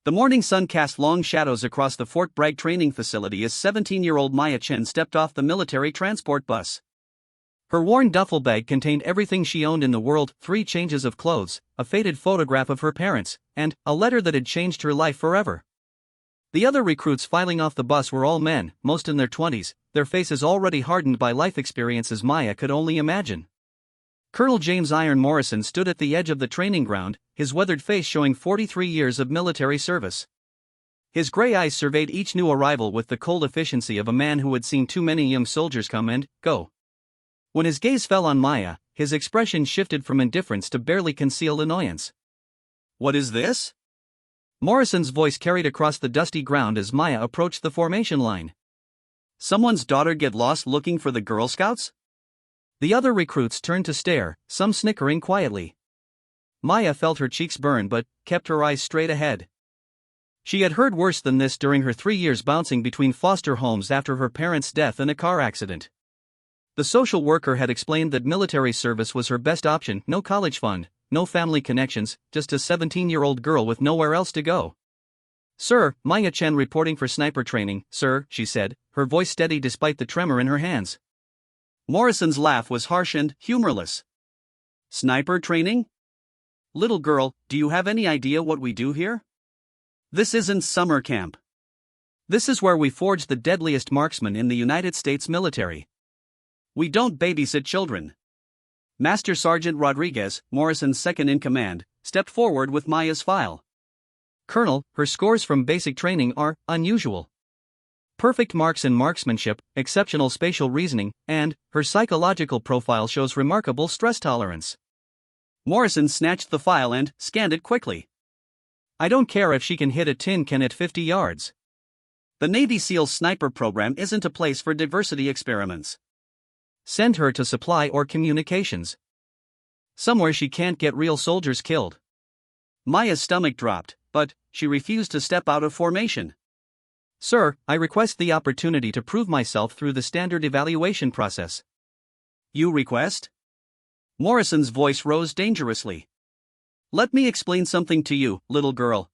The morning sun cast long shadows across the Fort Bragg training facility as 17-year-old Maya Chen stepped off the military transport bus. Her worn duffel bag contained everything she owned in the world: 3 changes of clothes, a faded photograph of her parents, and a letter that had changed her life forever. The other recruits filing off the bus were all men, most in their 20s, their faces already hardened by life experiences Maya could only imagine. Colonel James Iron Morrison stood at the edge of the training ground, his weathered face showing 43 years of military service. His gray eyes surveyed each new arrival with the cold efficiency of a man who had seen too many young soldiers come and go. When his gaze fell on Maya, his expression shifted from indifference to barely concealed annoyance. "What is this?" Morrison's voice carried across the dusty ground as Maya approached the formation line. "Someone's daughter get lost looking for the Girl Scouts?" The other recruits turned to stare, some snickering quietly. Maya felt her cheeks burn but kept her eyes straight ahead. She had heard worse than this during her 3 years bouncing between foster homes after her parents' death and a car accident. The social worker had explained that military service was her best option: no college fund, no family connections, just a 17-year-old girl with nowhere else to go. "Sir, Maya Chen reporting for sniper training, sir," she said, her voice steady despite the tremor in her hands. Morrison's laugh was harsh and humorless. "Sniper training? Little girl, do you have any idea what we do here? This isn't summer camp. This is where we forge the deadliest marksmen in the United States military. We don't babysit children." Master Sergeant Rodriguez, Morrison's second-in-command, stepped forward with Maya's file. "Colonel, her scores from basic training are unusual. Perfect marks in marksmanship, exceptional spatial reasoning, and her psychological profile shows remarkable stress tolerance." Morrison snatched the file and scanned it quickly. "I don't care if she can hit a tin can at 50 yards. The Navy SEAL sniper program isn't a place for diversity experiments. Send her to supply or communications. Somewhere she can't get real soldiers killed." Maya's stomach dropped, but she refused to step out of formation. "Sir, I request the opportunity to prove myself through the standard evaluation process." "You request?" Morrison's voice rose dangerously. "Let me explain something to you, little girl.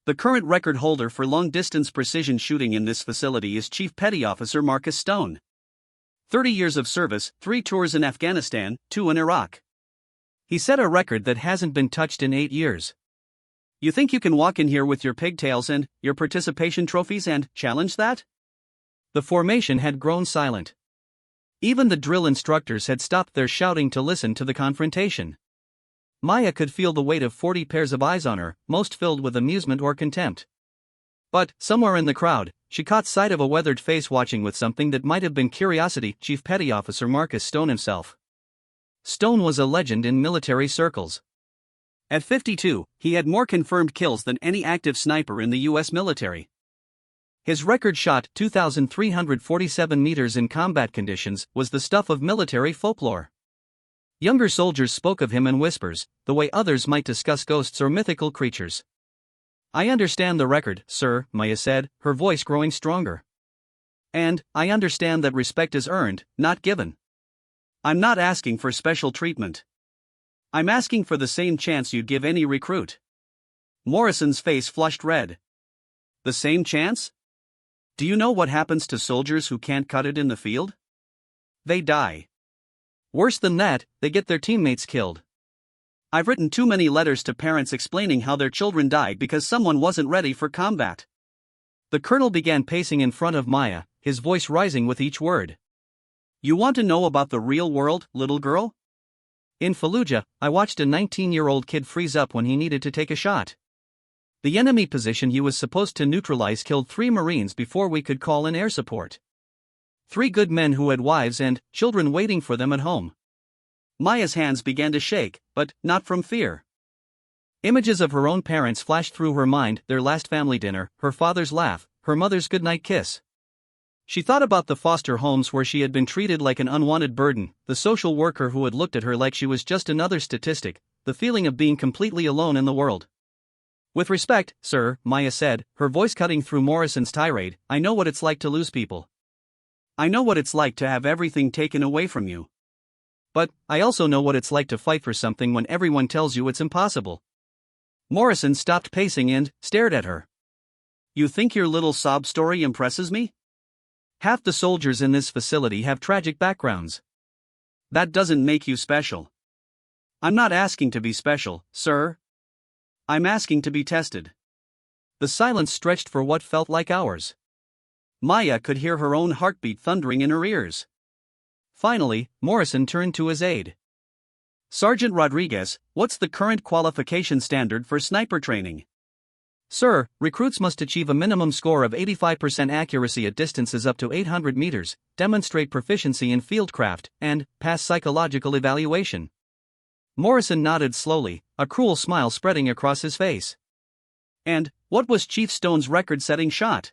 The current record holder for long-distance precision shooting in this facility is Chief Petty Officer Marcus Stone. 30 years of service, 3 tours in Afghanistan, 2 in Iraq. He set a record that hasn't been touched in 8 years. You think you can walk in here with your pigtails and your participation trophies and challenge that?" The formation had grown silent. Even the drill instructors had stopped their shouting to listen to the confrontation. Maya could feel the weight of 40 pairs of eyes on her, most filled with amusement or contempt. But, somewhere in the crowd, she caught sight of a weathered face watching with something that might have been curiosity: Chief Petty Officer Marcus Stone himself. Stone was a legend in military circles. At 52, he had more confirmed kills than any active sniper in the U.S. military. His record shot 2,347 meters in combat conditions was the stuff of military folklore. Younger soldiers spoke of him in whispers, the way others might discuss ghosts or mythical creatures. "I understand the record, sir," Maya said, her voice growing stronger. "And I understand that respect is earned, not given. I'm not asking for special treatment. I'm asking for the same chance you'd give any recruit." Morrison's face flushed red. "The same chance? Do you know what happens to soldiers who can't cut it in the field? They die. Worse than that, they get their teammates killed. I've written too many letters to parents explaining how their children died because someone wasn't ready for combat." The colonel began pacing in front of Maya, his voice rising with each word. "You want to know about the real world, little girl? In Fallujah, I watched a 19-year-old kid freeze up when he needed to take a shot. The enemy position he was supposed to neutralize killed 3 Marines before we could call in air support. 3 good men who had wives and children waiting for them at home." Maya's hands began to shake, but not from fear. Images of her own parents flashed through her mind: their last family dinner, her father's laugh, her mother's goodnight kiss. She thought about the foster homes where she had been treated like an unwanted burden, the social worker who had looked at her like she was just another statistic, the feeling of being completely alone in the world. "With respect, sir," Maya said, her voice cutting through Morrison's tirade, "I know what it's like to lose people. I know what it's like to have everything taken away from you. But I also know what it's like to fight for something when everyone tells you it's impossible. Morrison stopped pacing and stared at her. You think your little sob story impresses me? Half the soldiers in this facility have tragic backgrounds. That doesn't make you special. I'm not asking to be special, sir. I'm asking to be tested. The silence stretched for what felt like hours. Maya could hear her own heartbeat thundering in her ears. Finally, Morrison turned to his aide. Sergeant Rodriguez, what's the current qualification standard for sniper training? Sir, recruits must achieve a minimum score of 85% accuracy at distances up to 800 meters, demonstrate proficiency in fieldcraft, and pass psychological evaluation. Morrison nodded slowly, a cruel smile spreading across his face. And what was Chief Stone's record-setting shot?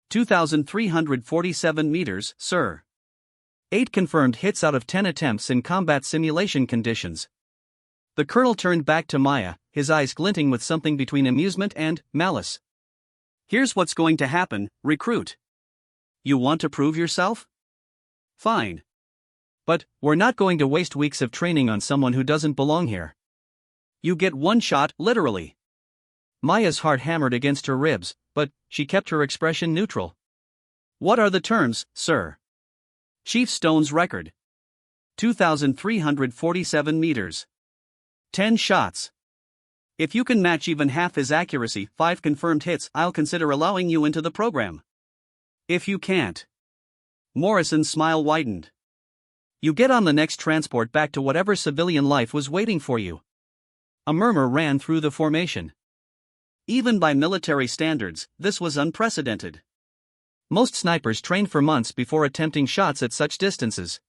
2,347 meters, sir. 8 confirmed hits out of 10 attempts in combat simulation conditions. The colonel turned back to Maya, his eyes glinting with something between amusement and malice. Here's what's going to happen, recruit. You want to prove yourself? Fine. But we're not going to waste weeks of training on someone who doesn't belong here. You get one shot, literally. Maya's heart hammered against her ribs, but she kept her expression neutral. What are the terms, sir? Chief Stone's record. 2,347 meters. 10 shots. If you can match even half his accuracy, 5 confirmed hits, I'll consider allowing you into the program. If you can't. Morrison's smile widened. You get on the next transport back to whatever civilian life was waiting for you. A murmur ran through the formation. Even by military standards, this was unprecedented. Most snipers trained for months before attempting shots at such distances.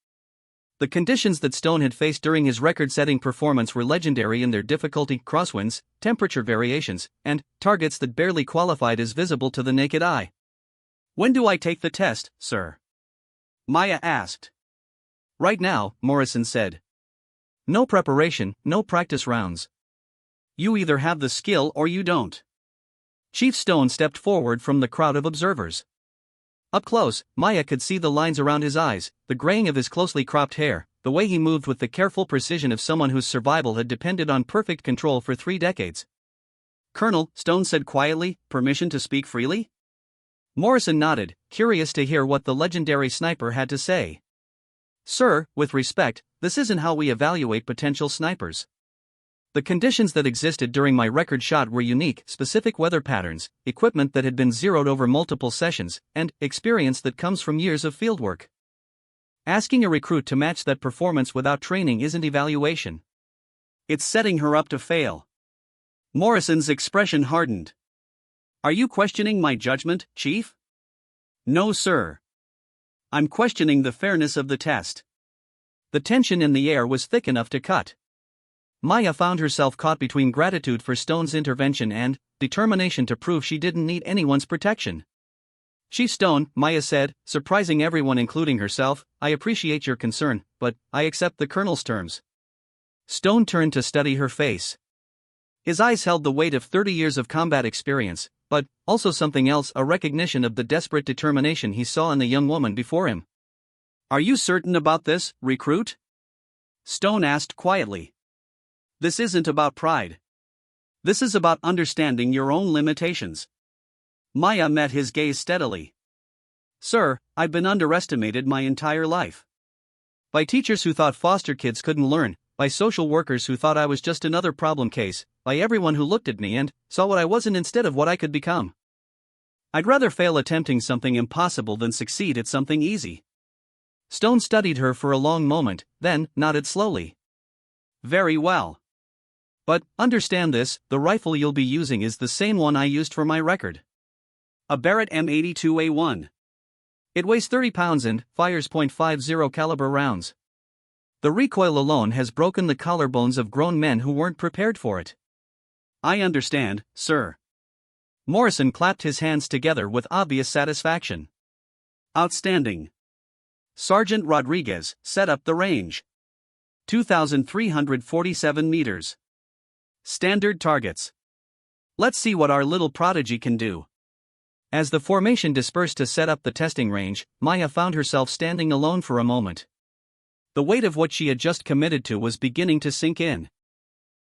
The conditions that Stone had faced during his record-setting performance were legendary in their difficulty: crosswinds, temperature variations, and targets that barely qualified as visible to the naked eye. When do I take the test, sir? Maya asked. Right now, Morrison said. No preparation, no practice rounds. You either have the skill or you don't. Chief Stone stepped forward from the crowd of observers. Up close, Maya could see the lines around his eyes, the graying of his closely cropped hair, the way he moved with the careful precision of someone whose survival had depended on perfect control for 3 decades. Colonel, Stone said quietly, permission to speak freely? Morrison nodded, curious to hear what the legendary sniper had to say. Sir, with respect, this isn't how we evaluate potential snipers. The conditions that existed during my record shot were unique: specific weather patterns, equipment that had been zeroed over multiple sessions, and experience that comes from years of fieldwork. Asking a recruit to match that performance without training isn't evaluation. It's setting her up to fail. Morrison's expression hardened. Are you questioning my judgment, Chief? No, sir. I'm questioning the fairness of the test. The tension in the air was thick enough to cut. Maya found herself caught between gratitude for Stone's intervention and determination to prove she didn't need anyone's protection. Chief Stone, Maya said, surprising everyone including herself, I appreciate your concern, but I accept the colonel's terms. Stone turned to study her face. His eyes held the weight of 30 years of combat experience, but also something else: a recognition of the desperate determination he saw in the young woman before him. Are you certain about this, recruit? Stone asked quietly. This isn't about pride. This is about understanding your own limitations. Maya met his gaze steadily. Sir, I've been underestimated my entire life. By teachers who thought foster kids couldn't learn, by social workers who thought I was just another problem case, by everyone who looked at me and saw what I wasn't instead of what I could become. I'd rather fail attempting something impossible than succeed at something easy. Stone studied her for a long moment, then nodded slowly. Very well. But understand this: the rifle you'll be using is the same one I used for my record. A Barrett M82A1. It weighs 30 pounds and fires .50 caliber rounds. The recoil alone has broken the collarbones of grown men who weren't prepared for it. I understand, sir. Morrison clapped his hands together with obvious satisfaction. Outstanding. Sergeant Rodriguez, set up the range. 2,347 meters. Standard targets. Let's see what our little prodigy can do. As the formation dispersed to set up the testing range, Maya found herself standing alone for a moment. The weight of what she had just committed to was beginning to sink in.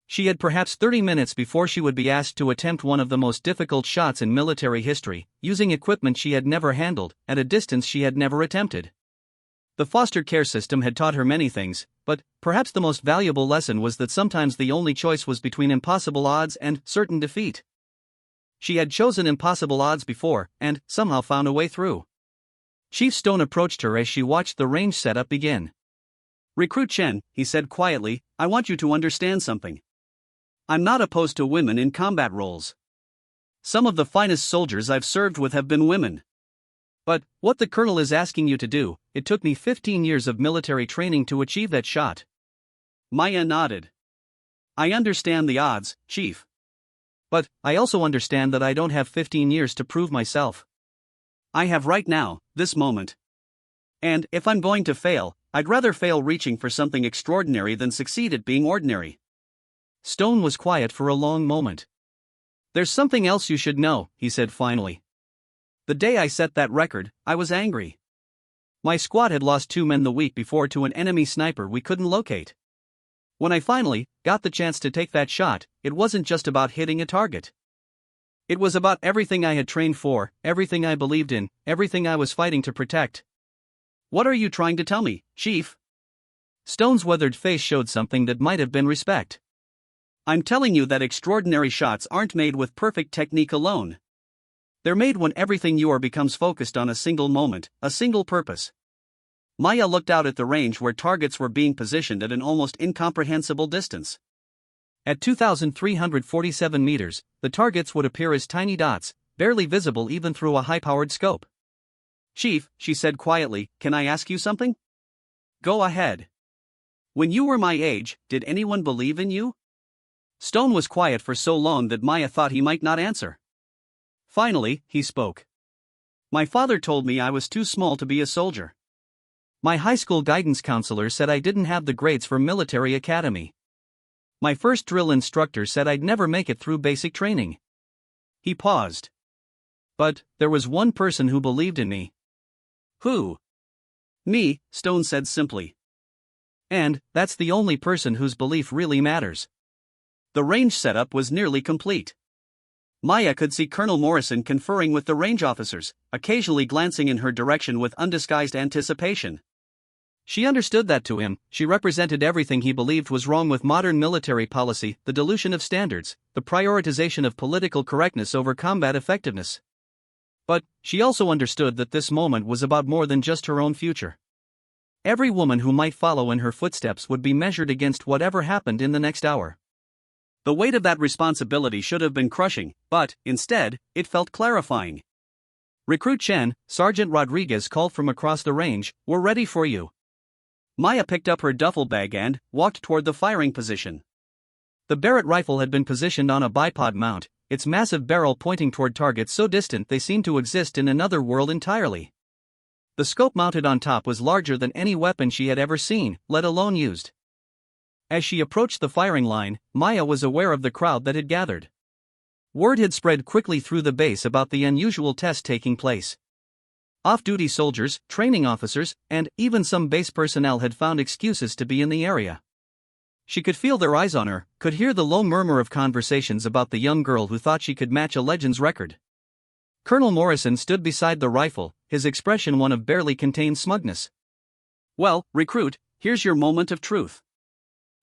She had perhaps 30 minutes before she would be asked to attempt one of the most difficult shots in military history, using equipment she had never handled, at a distance she had never attempted. The foster care system had taught her many things, but perhaps the most valuable lesson was that sometimes the only choice was between impossible odds and certain defeat. She had chosen impossible odds before, and somehow found a way through. Chief Stone approached her as she watched the range setup begin. "Recruit Chen," he said quietly, "I want you to understand something. I'm not opposed to women in combat roles. Some of the finest soldiers I've served with have been women. But what the colonel is asking you to do, it took me 15 years of military training to achieve that shot." Maya nodded. "I understand the odds, Chief. But I also understand that I don't have 15 years to prove myself. I have right now, this moment. And if I'm going to fail, I'd rather fail reaching for something extraordinary than succeed at being ordinary." Stone was quiet for a long moment. "There's something else you should know," he said finally. "The day I set that record, I was angry. My squad had lost 2 men the week before to an enemy sniper we couldn't locate. When I finally got the chance to take that shot, it wasn't just about hitting a target. It was about everything I had trained for, everything I believed in, everything I was fighting to protect." "What are you trying to tell me, Chief?" Stone's weathered face showed something that might have been respect. "I'm telling you that extraordinary shots aren't made with perfect technique alone. They're made when everything you are becomes focused on a single moment, a single purpose." Maya looked out at the range where targets were being positioned at an almost incomprehensible distance. At 2,347 meters, the targets would appear as tiny dots, barely visible even through a high-powered scope. "Chief," she said quietly, "can I ask you something?" "Go ahead." "When you were my age, did anyone believe in you?" Stone was quiet for so long that Maya thought he might not answer. Finally, he spoke. "My father told me I was too small to be a soldier. My high school guidance counselor said I didn't have the grades for military academy. My first drill instructor said I'd never make it through basic training." He paused. "But there was one person who believed in me." "Who?" "Me," Stone said simply. "And that's the only person whose belief really matters." The range setup was nearly complete. Maya could see Colonel Morrison conferring with the range officers, occasionally glancing in her direction with undisguised anticipation. She understood that to him, she represented everything he believed was wrong with modern military policy: the dilution of standards, the prioritization of political correctness over combat effectiveness. But she also understood that this moment was about more than just her own future. Every woman who might follow in her footsteps would be measured against whatever happened in the next hour. The weight of that responsibility should have been crushing, but, instead, it felt clarifying. "Recruit Chen," Sergeant Rodriguez called from across the range, "we're ready for you." Maya picked up her duffel bag and walked toward the firing position. The Barrett rifle had been positioned on a bipod mount, its massive barrel pointing toward targets so distant they seemed to exist in another world entirely. The scope mounted on top was larger than any weapon she had ever seen, let alone used. As she approached the firing line, Maya was aware of the crowd that had gathered. Word had spread quickly through the base about the unusual test taking place. Off-duty soldiers, training officers, and even some base personnel had found excuses to be in the area. She could feel their eyes on her, could hear the low murmur of conversations about the young girl who thought she could match a legend's record. Colonel Morrison stood beside the rifle, his expression one of barely contained smugness. "Well, recruit, here's your moment of truth.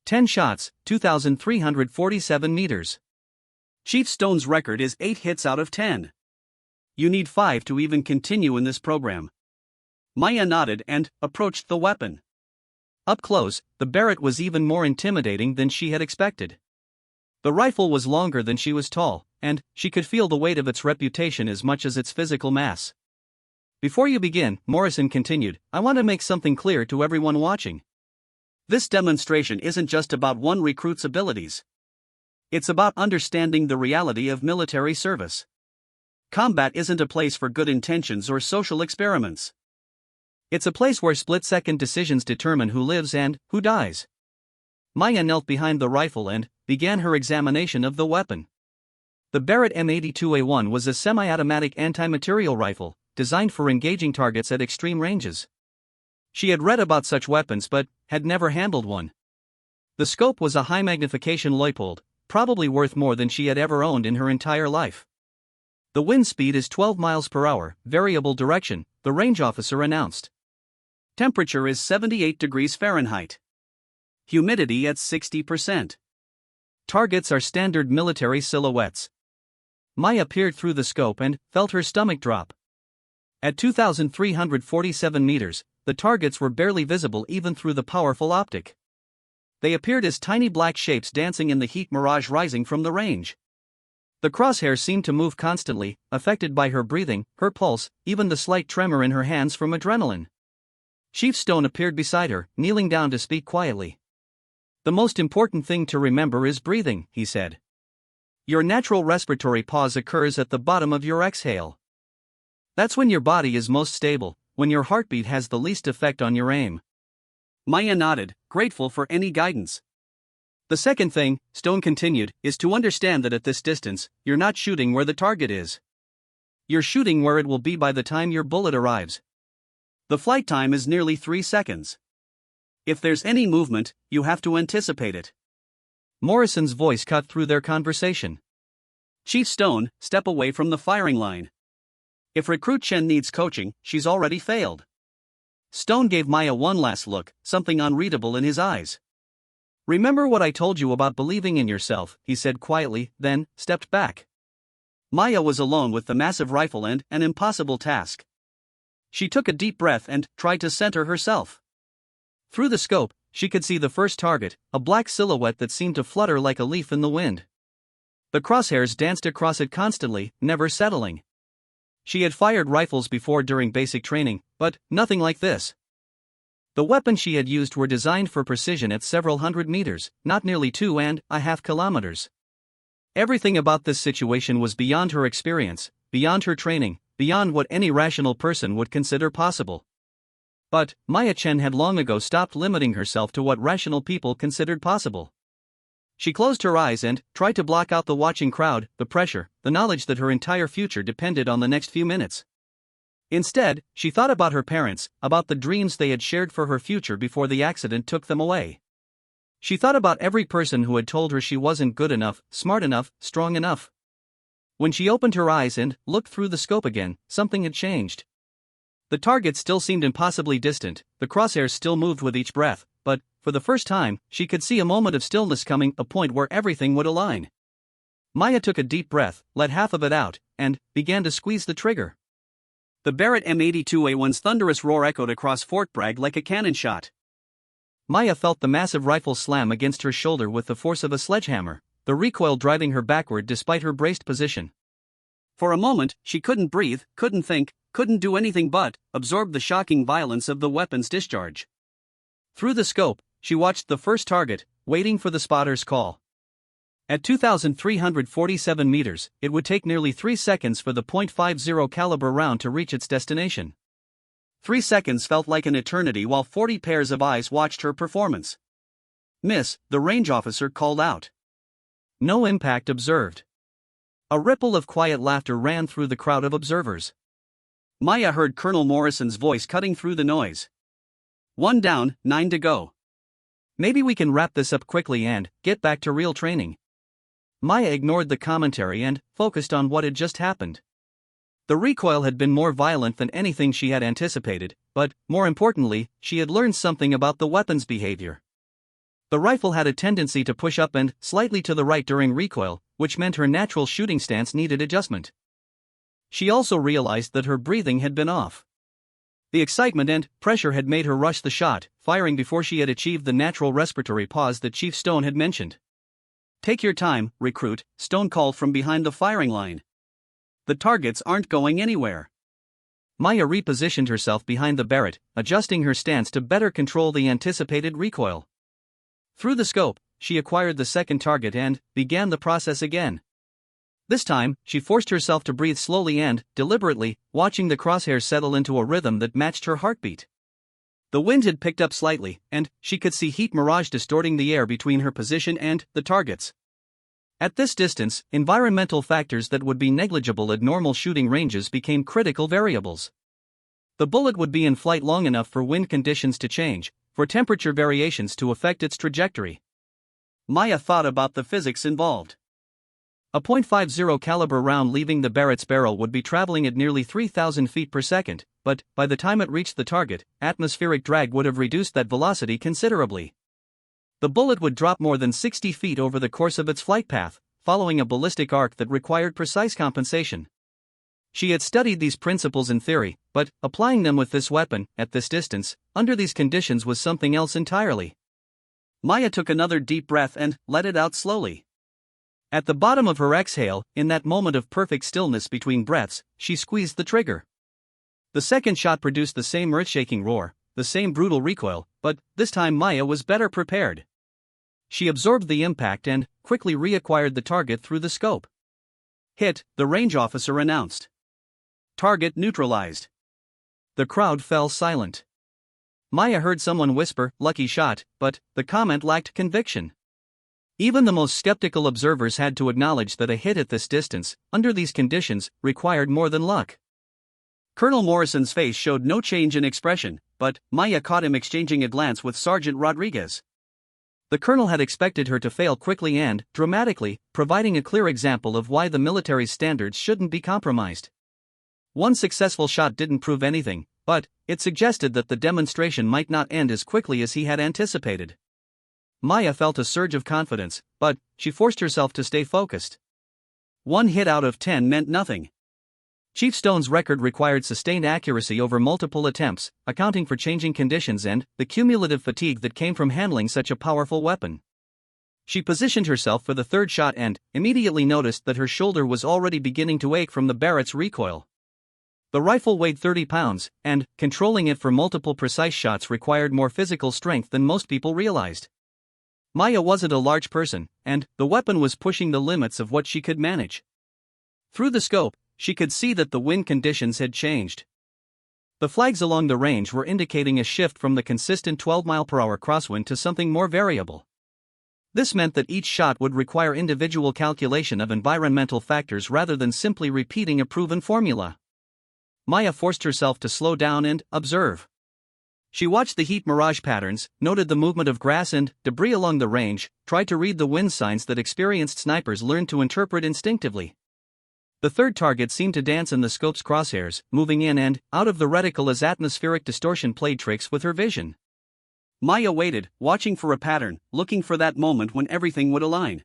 10 shots, 2,347 meters. Chief Stone's record is 8 hits out of 10. You need 5 to even continue in this program." Maya nodded and approached the weapon. Up close, the Barrett was even more intimidating than she had expected. The rifle was longer than she was tall, and she could feel the weight of its reputation as much as its physical mass. "Before you begin," Morrison continued, "I want to make something clear to everyone watching. This demonstration isn't just about one recruit's abilities. It's about understanding the reality of military service. Combat isn't a place for good intentions or social experiments. It's a place where split-second decisions determine who lives and who dies." Maya knelt behind the rifle and began her examination of the weapon. The Barrett M82A1 was a semi-automatic anti-material rifle, designed for engaging targets at extreme ranges. She had read about such weapons but had never handled one. The scope was a high-magnification Leupold, probably worth more than she had ever owned in her entire life. The wind speed is 12 miles per hour, variable direction, the range officer announced. Temperature is 78 degrees Fahrenheit. Humidity at 60%. Targets are standard military silhouettes. Maya peered through the scope and felt her stomach drop. At 2,347 meters, the targets were barely visible even through the powerful optic. They appeared as tiny black shapes dancing in the heat mirage rising from the range. The crosshairs seemed to move constantly, affected by her breathing, her pulse, even the slight tremor in her hands from adrenaline. Chief Stone appeared beside her, kneeling down to speak quietly. "The most important thing to remember is breathing," he said. "Your natural respiratory pause occurs at the bottom of your exhale. That's when your body is most stable, when your heartbeat has the least effect on your aim." Maya nodded, grateful for any guidance. "The second thing," Stone continued, "is to understand that at this distance, you're not shooting where the target is. You're shooting where it will be by the time your bullet arrives. The flight time is nearly 3 seconds. If there's any movement, you have to anticipate it." Morrison's voice cut through their conversation. "Chief Stone, step away from the firing line. If Recruit Chen needs coaching, she's already failed." Stone gave Maya one last look, something unreadable in his eyes. "Remember what I told you about believing in yourself," he said quietly, then stepped back. Maya was alone with the massive rifle and an impossible task. She took a deep breath and tried to center herself. Through the scope, she could see the first target, a black silhouette that seemed to flutter like a leaf in the wind. The crosshairs danced across it constantly, never settling. She had fired rifles before during basic training, but nothing like this. The weapons she had used were designed for precision at several hundred meters, not nearly 2.5 kilometers. Everything about this situation was beyond her experience, beyond her training, beyond what any rational person would consider possible. But Maya Chen had long ago stopped limiting herself to what rational people considered possible. She closed her eyes and tried to block out the watching crowd, the pressure, the knowledge that her entire future depended on the next few minutes. Instead, she thought about her parents, about the dreams they had shared for her future before the accident took them away. She thought about every person who had told her she wasn't good enough, smart enough, strong enough. When she opened her eyes and looked through the scope again, something had changed. The target still seemed impossibly distant, the crosshairs still moved with each breath, but, for the first time, she could see a moment of stillness coming, a point where everything would align. Maya took a deep breath, let half of it out, and began to squeeze the trigger. The Barrett M82A1's thunderous roar echoed across Fort Bragg like a cannon shot. Maya felt the massive rifle slam against her shoulder with the force of a sledgehammer, the recoil driving her backward despite her braced position. For a moment, she couldn't breathe, couldn't think, couldn't do anything but absorb the shocking violence of the weapon's discharge. Through the scope, she watched the first target, waiting for the spotter's call. At 2,347 meters, it would take nearly 3 seconds for the .50 caliber round to reach its destination. 3 seconds felt like an eternity while 40 pairs of eyes watched her performance. "Miss," the range officer called out. No impact observed. A ripple of quiet laughter ran through the crowd of observers. Maya heard Colonel Morrison's voice cutting through the noise. "1 down, 9 to go. Maybe we can wrap this up quickly and get back to real training." Maya ignored the commentary and focused on what had just happened. The recoil had been more violent than anything she had anticipated, but, more importantly, she had learned something about the weapon's behavior. The rifle had a tendency to push up and slightly to the right during recoil, which meant her natural shooting stance needed adjustment. She also realized that her breathing had been off. The excitement and pressure had made her rush the shot, firing before she had achieved the natural respiratory pause that Chief Stone had mentioned. "Take your time, recruit," Stone called from behind the firing line. "The targets aren't going anywhere." Maya repositioned herself behind the Barrett, adjusting her stance to better control the anticipated recoil. Through the scope, she acquired the second target and began the process again. This time, she forced herself to breathe slowly and deliberately, watching the crosshairs settle into a rhythm that matched her heartbeat. The wind had picked up slightly, and she could see heat mirage distorting the air between her position and the targets. At this distance, environmental factors that would be negligible at normal shooting ranges became critical variables. The bullet would be in flight long enough for wind conditions to change, for temperature variations to affect its trajectory. Maya thought about the physics involved. A .50 caliber round leaving the Barrett's barrel would be traveling at nearly 3,000 feet per second, but by the time it reached the target, atmospheric drag would have reduced that velocity considerably. The bullet would drop more than 60 feet over the course of its flight path, following a ballistic arc that required precise compensation. She had studied these principles in theory, but applying them with this weapon, at this distance, under these conditions was something else entirely. Maya took another deep breath and let it out slowly. At the bottom of her exhale, in that moment of perfect stillness between breaths, she squeezed the trigger. The second shot produced the same earth-shaking roar, the same brutal recoil, but this time Maya was better prepared. She absorbed the impact and quickly reacquired the target through the scope. Hit, the range officer announced. Target neutralized. The crowd fell silent. Maya heard someone whisper, "Lucky shot," but the comment lacked conviction. Even the most skeptical observers had to acknowledge that a hit at this distance, under these conditions, required more than luck. Colonel Morrison's face showed no change in expression, but Maya caught him exchanging a glance with Sergeant Rodriguez. The colonel had expected her to fail quickly and dramatically, providing a clear example of why the military's standards shouldn't be compromised. One successful shot didn't prove anything, but it suggested that the demonstration might not end as quickly as he had anticipated. Maya felt a surge of confidence, but she forced herself to stay focused. 1 hit out of 10 meant nothing. Chief Stone's record required sustained accuracy over multiple attempts, accounting for changing conditions and the cumulative fatigue that came from handling such a powerful weapon. She positioned herself for the third shot and immediately noticed that her shoulder was already beginning to ache from the Barrett's recoil. The rifle weighed 30 pounds, and controlling it for multiple precise shots required more physical strength than most people realized. Maya wasn't a large person, and the weapon was pushing the limits of what she could manage. Through the scope, she could see that the wind conditions had changed. The flags along the range were indicating a shift from the consistent 12-mile-per-hour crosswind to something more variable. This meant that each shot would require individual calculation of environmental factors rather than simply repeating a proven formula. Maya forced herself to slow down and observe. She watched the heat mirage patterns, noted the movement of grass and debris along the range, tried to read the wind signs that experienced snipers learned to interpret instinctively. The third target seemed to dance in the scope's crosshairs, moving in and out of the reticle as atmospheric distortion played tricks with her vision. Maya waited, watching for a pattern, looking for that moment when everything would align.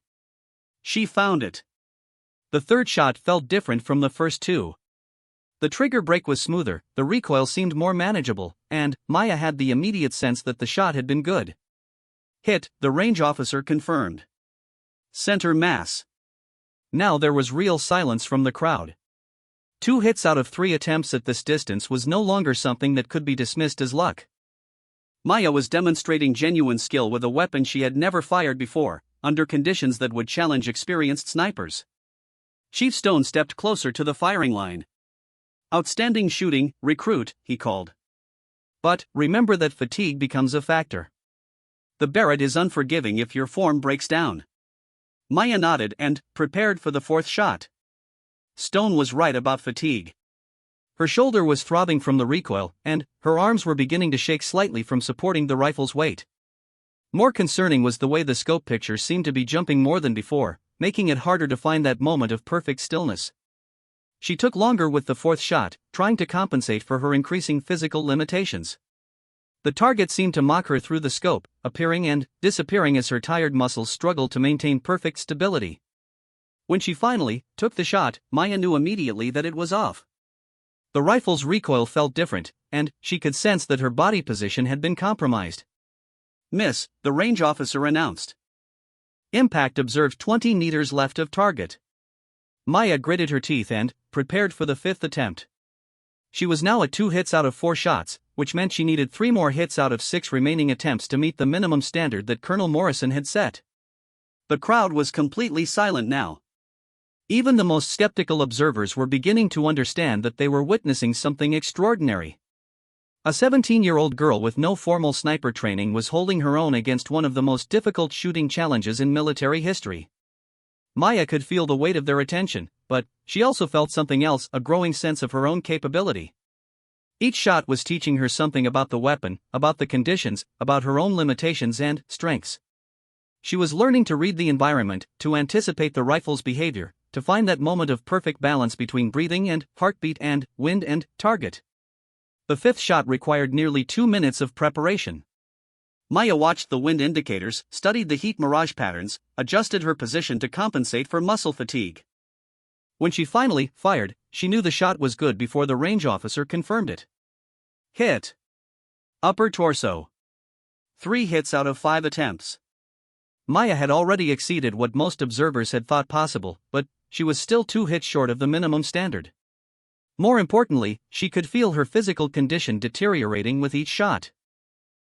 She found it. The third shot felt different from the first two. The trigger break was smoother, the recoil seemed more manageable, and Maya had the immediate sense that the shot had been good. Hit, the range officer confirmed. Center mass. Now there was real silence from the crowd. 2 hits out of 3 attempts at this distance was no longer something that could be dismissed as luck. Maya was demonstrating genuine skill with a weapon she had never fired before, under conditions that would challenge experienced snipers. Chief Stone stepped closer to the firing line. "Outstanding shooting, recruit," he called. "But remember that fatigue becomes a factor. The Barrett is unforgiving if your form breaks down." Maya nodded and prepared for the fourth shot. Stone was right about fatigue. Her shoulder was throbbing from the recoil, and her arms were beginning to shake slightly from supporting the rifle's weight. More concerning was the way the scope picture seemed to be jumping more than before, making it harder to find that moment of perfect stillness. She took longer with the fourth shot, trying to compensate for her increasing physical limitations. The target seemed to mock her through the scope, appearing and disappearing as her tired muscles struggled to maintain perfect stability. When she finally took the shot, Maya knew immediately that it was off. The rifle's recoil felt different, and she could sense that her body position had been compromised. "Miss," the range officer announced. Impact observed 20 meters left of target. Maya gritted her teeth and prepared for the fifth attempt. She was now at 2 hits out of 4 shots, which meant she needed 3 more hits out of 6 remaining attempts to meet the minimum standard that Colonel Morrison had set. The crowd was completely silent now. Even the most skeptical observers were beginning to understand that they were witnessing something extraordinary. A 17-year-old girl with no formal sniper training was holding her own against one of the most difficult shooting challenges in military history. Maya could feel the weight of their attention, but she also felt something else, a growing sense of her own capability. Each shot was teaching her something about the weapon, about the conditions, about her own limitations and strengths. She was learning to read the environment, to anticipate the rifle's behavior, to find that moment of perfect balance between breathing and heartbeat and wind and target. The fifth shot required nearly 2 minutes of preparation. Maya watched the wind indicators, studied the heat mirage patterns, adjusted her position to compensate for muscle fatigue. When she finally fired, she knew the shot was good before the range officer confirmed it. Hit. Upper torso. 3 hits out of 5 attempts. Maya had already exceeded what most observers had thought possible, but she was still 2 hits short of the minimum standard. More importantly, she could feel her physical condition deteriorating with each shot.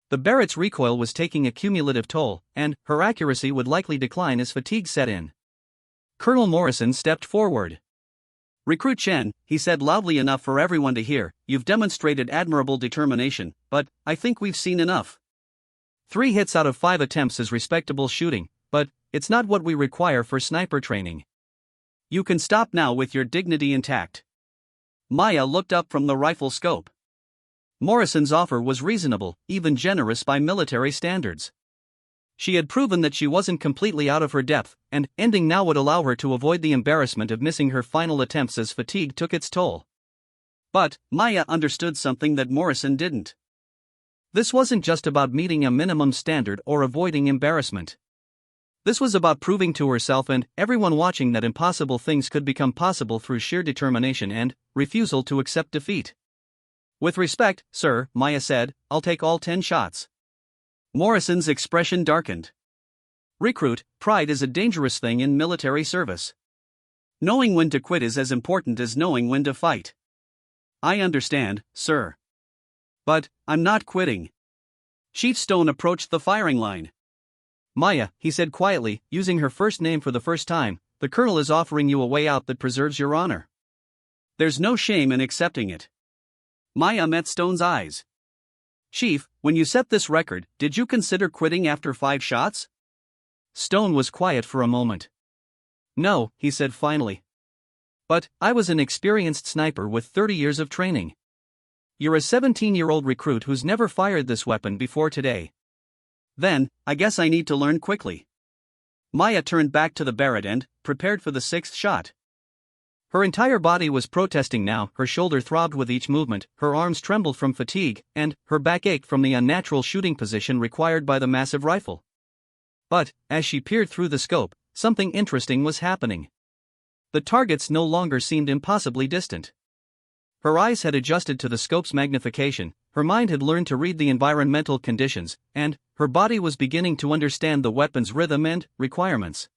The Barrett's recoil was taking a cumulative toll, and her accuracy would likely decline as fatigue set in. Colonel Morrison stepped forward. "Recruit Chen," he said loudly enough for everyone to hear, "you've demonstrated admirable determination, but I think we've seen enough. 3 hits out of 5 attempts is respectable shooting, but it's not what we require for sniper training. You can stop now with your dignity intact." Maya looked up from the rifle scope. Morrison's offer was reasonable, even generous by military standards. She had proven that she wasn't completely out of her depth, and ending now would allow her to avoid the embarrassment of missing her final attempts as fatigue took its toll. But Maya understood something that Morrison didn't. This wasn't just about meeting a minimum standard or avoiding embarrassment. This was about proving to herself and everyone watching that impossible things could become possible through sheer determination and refusal to accept defeat. "With respect, sir," Maya said, "I'll take all 10 shots." Morrison's expression darkened. "Recruit, pride is a dangerous thing in military service. Knowing when to quit is as important as knowing when to fight." "I understand, sir. But I'm not quitting." Chief Stone approached the firing line. "Maya," he said quietly, using her first name for the first time, "the colonel is offering you a way out that preserves your honor. There's no shame in accepting it." Maya met Stone's eyes. "Chief, when you set this record, did you consider quitting after 5 shots?" Stone was quiet for a moment. "No," he said finally. "But I was an experienced sniper with 30 years of training. You're a 17-year-old recruit who's never fired this weapon before today. Then, I guess I need to learn quickly." Maya turned back to the Barrett and prepared for the 6th shot. Her entire body was protesting now, her shoulder throbbed with each movement, her arms trembled from fatigue, and her back ached from the unnatural shooting position required by the massive rifle. But, as she peered through the scope, something interesting was happening. The targets no longer seemed impossibly distant. Her eyes had adjusted to the scope's magnification, her mind had learned to read the environmental conditions, and her body was beginning to understand the weapon's rhythm and requirements.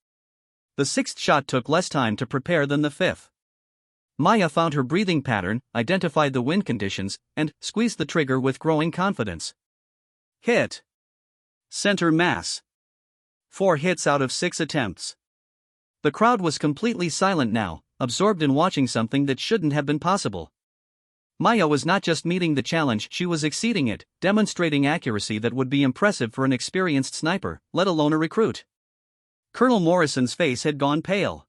The 6th shot took less time to prepare than the 5th. Maya found her breathing pattern, identified the wind conditions, and squeezed the trigger with growing confidence. Hit. Center mass. 4 hits out of 6 attempts. The crowd was completely silent now, absorbed in watching something that shouldn't have been possible. Maya was not just meeting the challenge, she was exceeding it, demonstrating accuracy that would be impressive for an experienced sniper, let alone a recruit. Colonel Morrison's face had gone pale.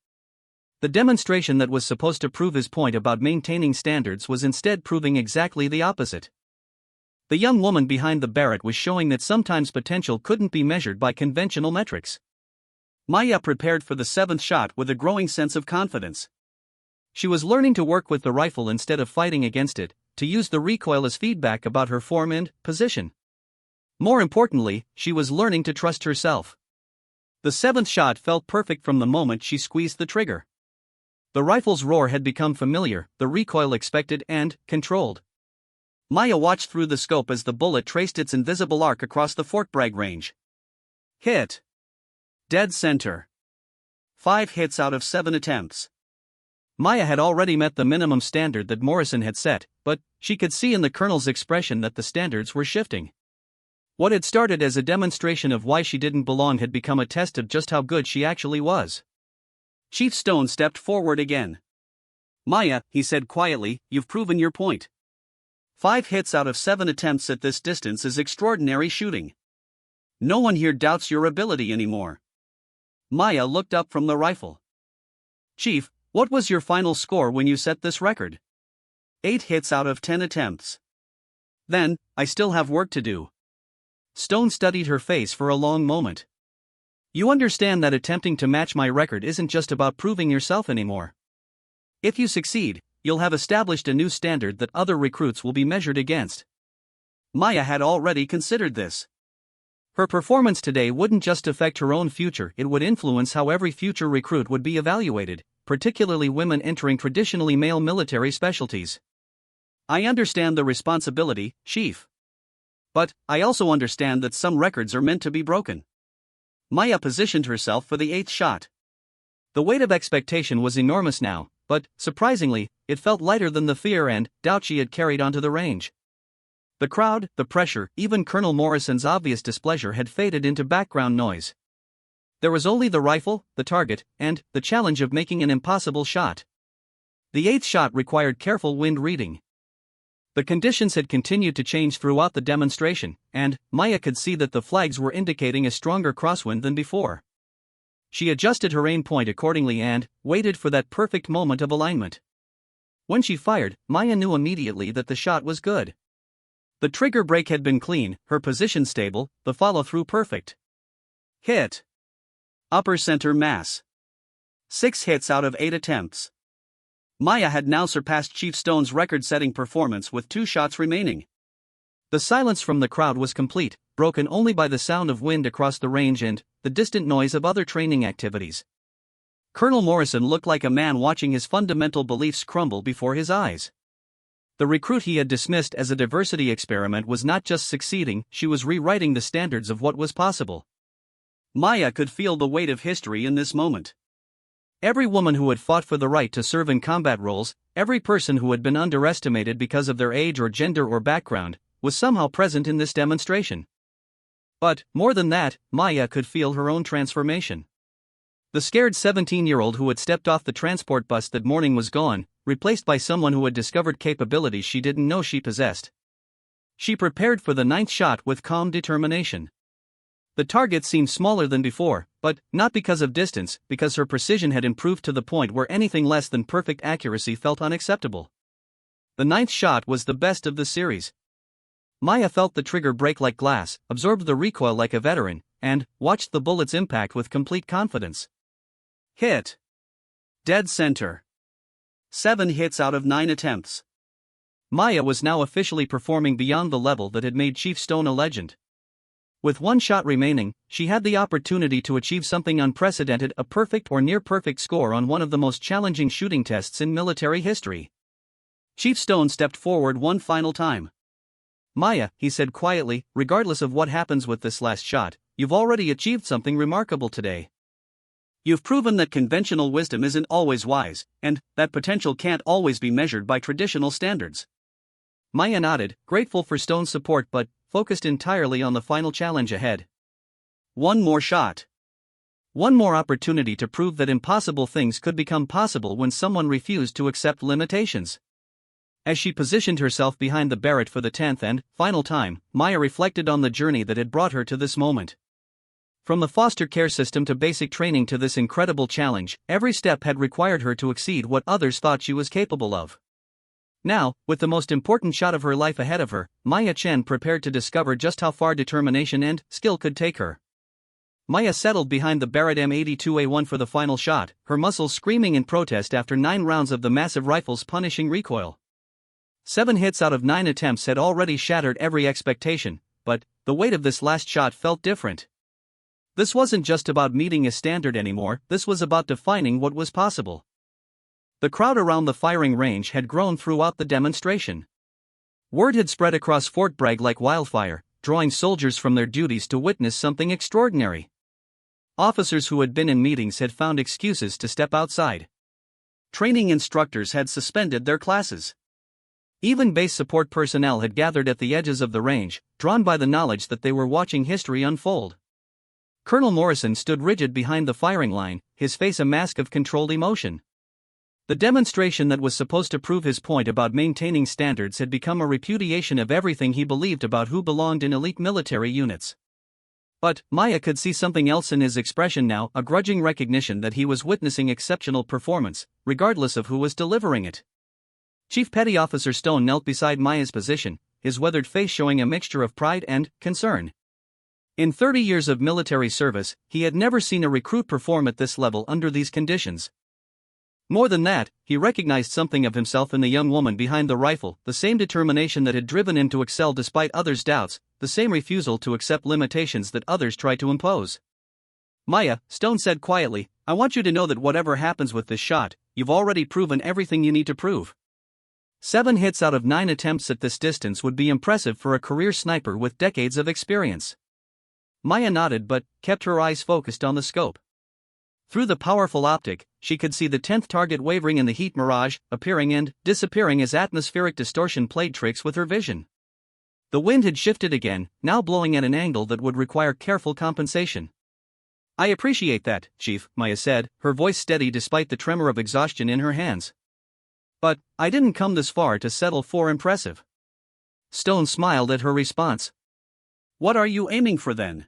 The demonstration that was supposed to prove his point about maintaining standards was instead proving exactly the opposite. The young woman behind the Barrett was showing that sometimes potential couldn't be measured by conventional metrics. Maya prepared for the 7th shot with a growing sense of confidence. She was learning to work with the rifle instead of fighting against it, to use the recoil as feedback about her form and position. More importantly, she was learning to trust herself. The 7th shot felt perfect from the moment she squeezed the trigger. The rifle's roar had become familiar, the recoil expected and controlled. Maya watched through the scope as the bullet traced its invisible arc across the Fort Bragg range. Hit. Dead center. 5 hits out of 7 attempts. Maya had already met the minimum standard that Morrison had set, but she could see in the colonel's expression that the standards were shifting. What had started as a demonstration of why she didn't belong had become a test of just how good she actually was. Chief Stone stepped forward again. "Maya," he said quietly, "you've proven your point. 5 hits out of 7 attempts at this distance is extraordinary shooting. No one here doubts your ability anymore." Maya looked up from the rifle. "Chief, what was your final score when you set this record?" 8 hits out of 10 attempts. "Then, I still have work to do." Stone studied her face for a long moment. You understand that attempting to match my record isn't just about proving yourself anymore. If you succeed, you'll have established a new standard that other recruits will be measured against. Maya had already considered this. Her performance today wouldn't just affect her own future, it would influence how every future recruit would be evaluated, particularly women entering traditionally male military specialties. I understand the responsibility, Chief. But I also understand that some records are meant to be broken. Maya positioned herself for the 8th shot. The weight of expectation was enormous now, but, surprisingly, it felt lighter than the fear and doubt she had carried onto the range. The crowd, the pressure, even Colonel Morrison's obvious displeasure had faded into background noise. There was only the rifle, the target, and the challenge of making an impossible shot. The 8th shot required careful wind reading. The conditions had continued to change throughout the demonstration, and Maya could see that the flags were indicating a stronger crosswind than before. She adjusted her aim point accordingly and waited for that perfect moment of alignment. When she fired, Maya knew immediately that the shot was good. The trigger brake had been clean, her position stable, the follow-through perfect. Hit. Upper center mass. 6 hits out of 8 attempts. Maya had now surpassed Chief Stone's record-setting performance with 2 shots remaining. The silence from the crowd was complete, broken only by the sound of wind across the range and the distant noise of other training activities. Colonel Morrison looked like a man watching his fundamental beliefs crumble before his eyes. The recruit he had dismissed as a diversity experiment was not just succeeding, she was rewriting the standards of what was possible. Maya could feel the weight of history in this moment. Every woman who had fought for the right to serve in combat roles, every person who had been underestimated because of their age or gender or background, was somehow present in this demonstration. But, more than that, Maya could feel her own transformation. The scared 17-year-old who had stepped off the transport bus that morning was gone, replaced by someone who had discovered capabilities she didn't know she possessed. She prepared for the 9th shot with calm determination. The target seemed smaller than before, but not because of distance, because her precision had improved to the point where anything less than perfect accuracy felt unacceptable. The 9th shot was the best of the series. Maya felt the trigger break like glass, absorbed the recoil like a veteran, and watched the bullet's impact with complete confidence. Hit. Dead center. 7 hits out of 9 attempts. Maya was now officially performing beyond the level that had made Chief Stone a legend. With 1 shot remaining, she had the opportunity to achieve something unprecedented, a perfect or near-perfect score on one of the most challenging shooting tests in military history. Chief Stone stepped forward one final time. Maya, he said quietly, regardless of what happens with this last shot, you've already achieved something remarkable today. You've proven that conventional wisdom isn't always wise, and that potential can't always be measured by traditional standards. Maya nodded, grateful for Stone's support but focused entirely on the final challenge ahead. One more shot. One more opportunity to prove that impossible things could become possible when someone refused to accept limitations. As she positioned herself behind the Barrett for the 10th and final time, Maya reflected on the journey that had brought her to this moment. From the foster care system to basic training to this incredible challenge, every step had required her to exceed what others thought she was capable of. Now, with the most important shot of her life ahead of her, Maya Chen prepared to discover just how far determination and skill could take her. Maya settled behind the Barrett M82A1 for the final shot, her muscles screaming in protest after 9 rounds of the massive rifle's punishing recoil. 7 hits out of 9 attempts had already shattered every expectation, but the weight of this last shot felt different. This wasn't just about meeting a standard anymore, this was about defining what was possible. The crowd around the firing range had grown throughout the demonstration. Word had spread across Fort Bragg like wildfire, drawing soldiers from their duties to witness something extraordinary. Officers who had been in meetings had found excuses to step outside. Training instructors had suspended their classes. Even base support personnel had gathered at the edges of the range, drawn by the knowledge that they were watching history unfold. Colonel Morrison stood rigid behind the firing line, his face a mask of controlled emotion. The demonstration that was supposed to prove his point about maintaining standards had become a repudiation of everything he believed about who belonged in elite military units. But Maya could see something else in his expression now, a grudging recognition that he was witnessing exceptional performance, regardless of who was delivering it. Chief Petty Officer Stone knelt beside Maya's position, his weathered face showing a mixture of pride and concern. In 30 years of military service, he had never seen a recruit perform at this level under these conditions. More than that, he recognized something of himself in the young woman behind the rifle, the same determination that had driven him to excel despite others' doubts, the same refusal to accept limitations that others tried to impose. "Maya," Stone said quietly, "I want you to know that whatever happens with this shot, you've already proven everything you need to prove." 7 hits out of 9 attempts at this distance would be impressive for a career sniper with decades of experience. Maya nodded but kept her eyes focused on the scope. Through the powerful optic, she could see the 10th target wavering in the heat mirage, appearing and disappearing as atmospheric distortion played tricks with her vision. The wind had shifted again, now blowing at an angle that would require careful compensation. "I appreciate that, Chief," Maya said, her voice steady despite the tremor of exhaustion in her hands. "But I didn't come this far to settle for impressive." Stone smiled at her response. "What are you aiming for then?"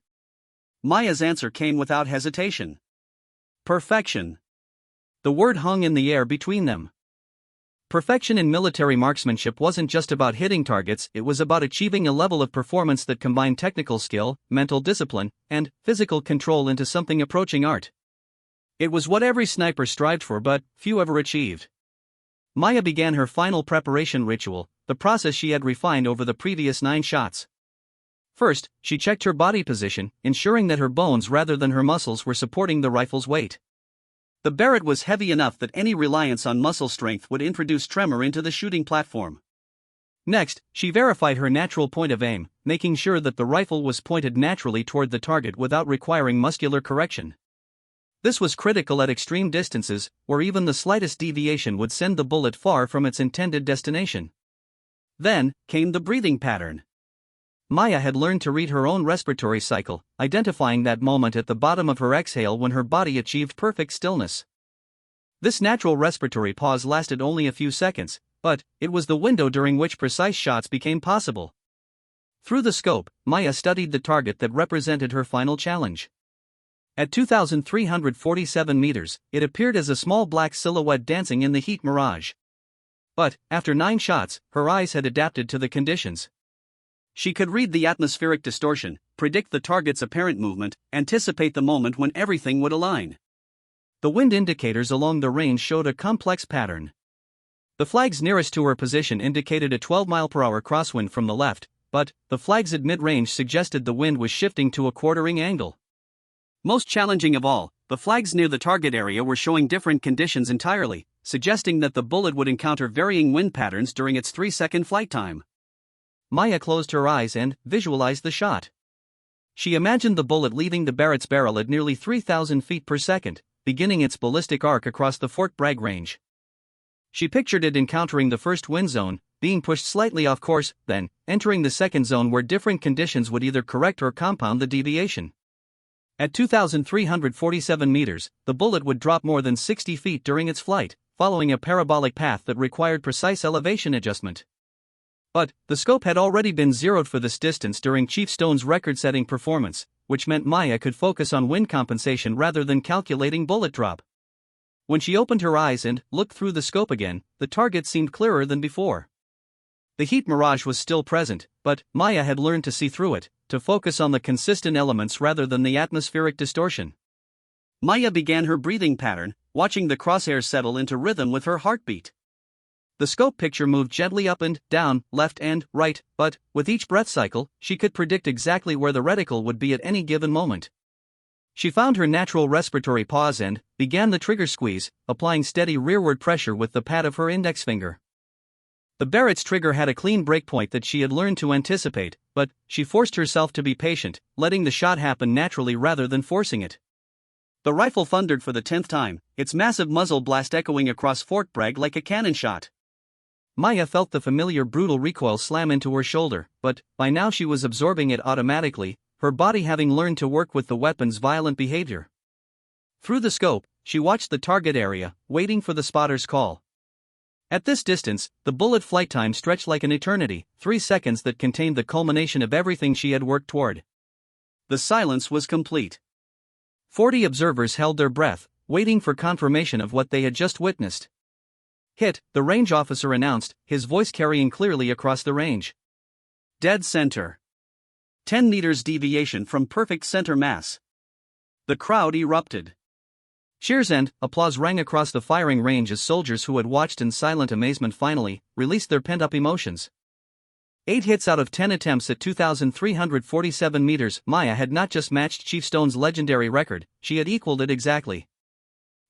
Maya's answer came without hesitation. "Perfection." The word hung in the air between them. Perfection in military marksmanship wasn't just about hitting targets, it was about achieving a level of performance that combined technical skill, mental discipline, and physical control into something approaching art. It was what every sniper strived for but few ever achieved. Maya began her final preparation ritual, the process she had refined over the previous 9 shots. First, she checked her body position, ensuring that her bones rather than her muscles were supporting the rifle's weight. The Barrett was heavy enough that any reliance on muscle strength would introduce tremor into the shooting platform. Next, she verified her natural point of aim, making sure that the rifle was pointed naturally toward the target without requiring muscular correction. This was critical at extreme distances, where even the slightest deviation would send the bullet far from its intended destination. Then came the breathing pattern. Maya had learned to read her own respiratory cycle, identifying that moment at the bottom of her exhale when her body achieved perfect stillness. This natural respiratory pause lasted only a few seconds, but it was the window during which precise shots became possible. Through the scope, Maya studied the target that represented her final challenge. At 2,347 meters, it appeared as a small black silhouette dancing in the heat mirage. But, after 9 shots, her eyes had adapted to the conditions. She could read the atmospheric distortion, predict the target's apparent movement, anticipate the moment when everything would align. The wind indicators along the range showed a complex pattern. The flags nearest to her position indicated a 12-mile-per-hour crosswind from the left, but the flags at mid-range suggested the wind was shifting to a quartering angle. Most challenging of all, the flags near the target area were showing different conditions entirely, suggesting that the bullet would encounter varying wind patterns during its 3-second flight time. Maya closed her eyes and visualized the shot. She imagined the bullet leaving the Barrett's barrel at nearly 3,000 feet per second, beginning its ballistic arc across the Fort Bragg range. She pictured it encountering the first wind zone, being pushed slightly off course, then entering the second zone where different conditions would either correct or compound the deviation. At 2,347 meters, the bullet would drop more than 60 feet during its flight, following a parabolic path that required precise elevation adjustment. But the scope had already been zeroed for this distance during Chief Stone's record-setting performance, which meant Maya could focus on wind compensation rather than calculating bullet drop. When she opened her eyes and looked through the scope again, the target seemed clearer than before. The heat mirage was still present, but Maya had learned to see through it, to focus on the consistent elements rather than the atmospheric distortion. Maya began her breathing pattern, watching the crosshairs settle into rhythm with her heartbeat. The scope picture moved gently up and down, left and right, but, with each breath cycle, she could predict exactly where the reticle would be at any given moment. She found her natural respiratory pause and began the trigger squeeze, applying steady rearward pressure with the pad of her index finger. The Barrett's trigger had a clean breakpoint that she had learned to anticipate, but she forced herself to be patient, letting the shot happen naturally rather than forcing it. The rifle thundered for the 10th time, its massive muzzle blast echoing across Fort Bragg like a cannon shot. Maya felt the familiar brutal recoil slam into her shoulder, but by now she was absorbing it automatically, her body having learned to work with the weapon's violent behavior. Through the scope, she watched the target area, waiting for the spotter's call. At this distance, the bullet flight time stretched like an eternity, 3 seconds that contained the culmination of everything she had worked toward. The silence was complete. 40 observers held their breath, waiting for confirmation of what they had just witnessed. "Hit," the range officer announced, his voice carrying clearly across the range. "Dead center." 10 meters deviation from perfect center mass. The crowd erupted. Cheers and applause rang across the firing range as soldiers who had watched in silent amazement finally released their pent-up emotions. 8 hits out of 10 attempts at 2,347 meters. Maya had not just matched Chief Stone's legendary record, she had equaled it exactly.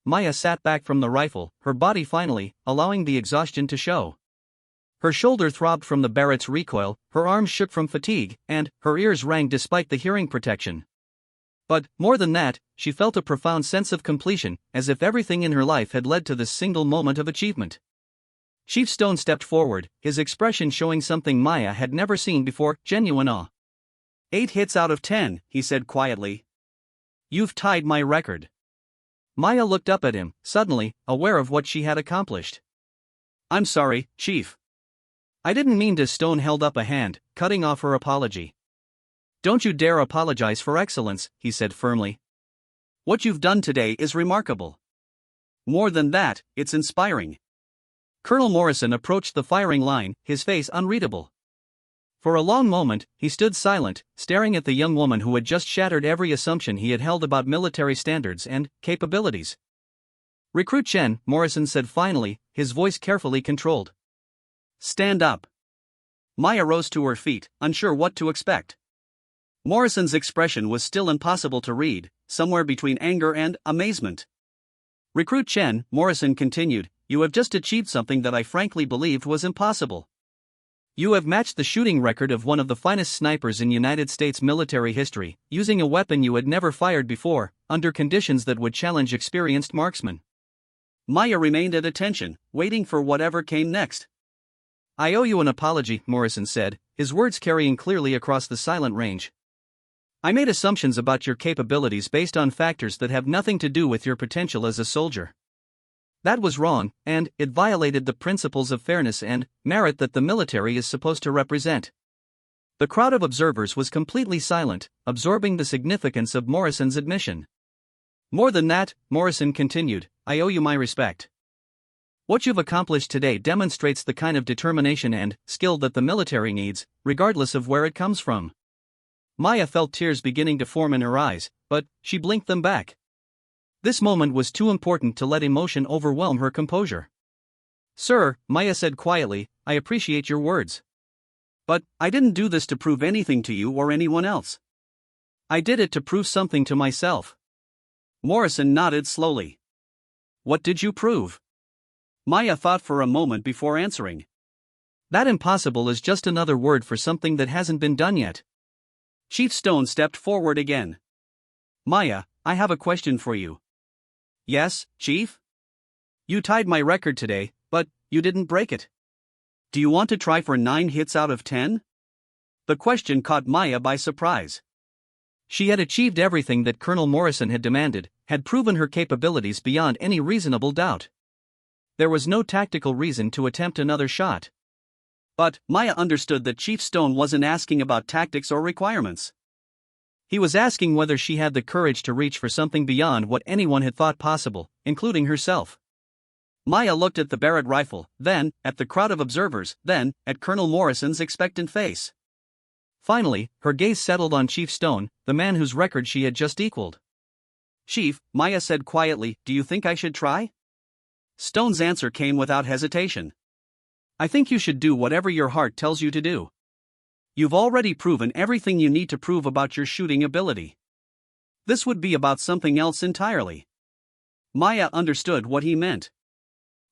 Maya sat back from the rifle, her body finally allowing the exhaustion to show. Her shoulder throbbed from the Barrett's recoil, her arms shook from fatigue, and her ears rang despite the hearing protection. But, more than that, she felt a profound sense of completion, as if everything in her life had led to this single moment of achievement. Chief Stone stepped forward, his expression showing something Maya had never seen before, genuine awe. 8 hits out of 10, he said quietly. You've tied my record. Maya looked up at him, suddenly, aware of what she had accomplished. I'm sorry, Chief. I didn't mean to. Stone held up a hand, cutting off her apology. Don't you dare apologize for excellence, he said firmly. What you've done today is remarkable. More than that, it's inspiring. Colonel Morrison approached the firing line, his face unreadable. For a long moment, he stood silent, staring at the young woman who had just shattered every assumption he had held about military standards and capabilities. Recruit Chen, Morrison said finally, his voice carefully controlled. Stand up. Maya rose to her feet, unsure what to expect. Morrison's expression was still impossible to read, somewhere between anger and amazement. Recruit Chen, Morrison continued, you have just achieved something that I frankly believed was impossible. You have matched the shooting record of one of the finest snipers in United States military history, using a weapon you had never fired before, under conditions that would challenge experienced marksmen. Maya remained at attention, waiting for whatever came next. I owe you an apology, Morrison said, his words carrying clearly across the silent range. I made assumptions about your capabilities based on factors that have nothing to do with your potential as a soldier. That was wrong, and it violated the principles of fairness and merit that the military is supposed to represent. The crowd of observers was completely silent, absorbing the significance of Morrison's admission. More than that, Morrison continued, I owe you my respect. What you've accomplished today demonstrates the kind of determination and skill that the military needs, regardless of where it comes from. Maya felt tears beginning to form in her eyes, but she blinked them back. This moment was too important to let emotion overwhelm her composure. Sir, Maya said quietly, I appreciate your words. But I didn't do this to prove anything to you or anyone else. I did it to prove something to myself. Morrison nodded slowly. What did you prove? Maya thought for a moment before answering. That impossible is just another word for something that hasn't been done yet. Chief Stone stepped forward again. Maya, I have a question for you. Yes, Chief? You tied my record today, but you didn't break it. Do you want to try for 9 hits out of 10? The question caught Maya by surprise. She had achieved everything that Colonel Morrison had demanded, had proven her capabilities beyond any reasonable doubt. There was no tactical reason to attempt another shot. But Maya understood that Chief Stone wasn't asking about tactics or requirements. He was asking whether she had the courage to reach for something beyond what anyone had thought possible, including herself. Maya looked at the Barrett rifle, then at the crowd of observers, then at Colonel Morrison's expectant face. Finally, her gaze settled on Chief Stone, the man whose record she had just equaled. Chief, Maya said quietly, do you think I should try? Stone's answer came without hesitation. I think you should do whatever your heart tells you to do. You've already proven everything you need to prove about your shooting ability. This would be about something else entirely. Maya understood what he meant.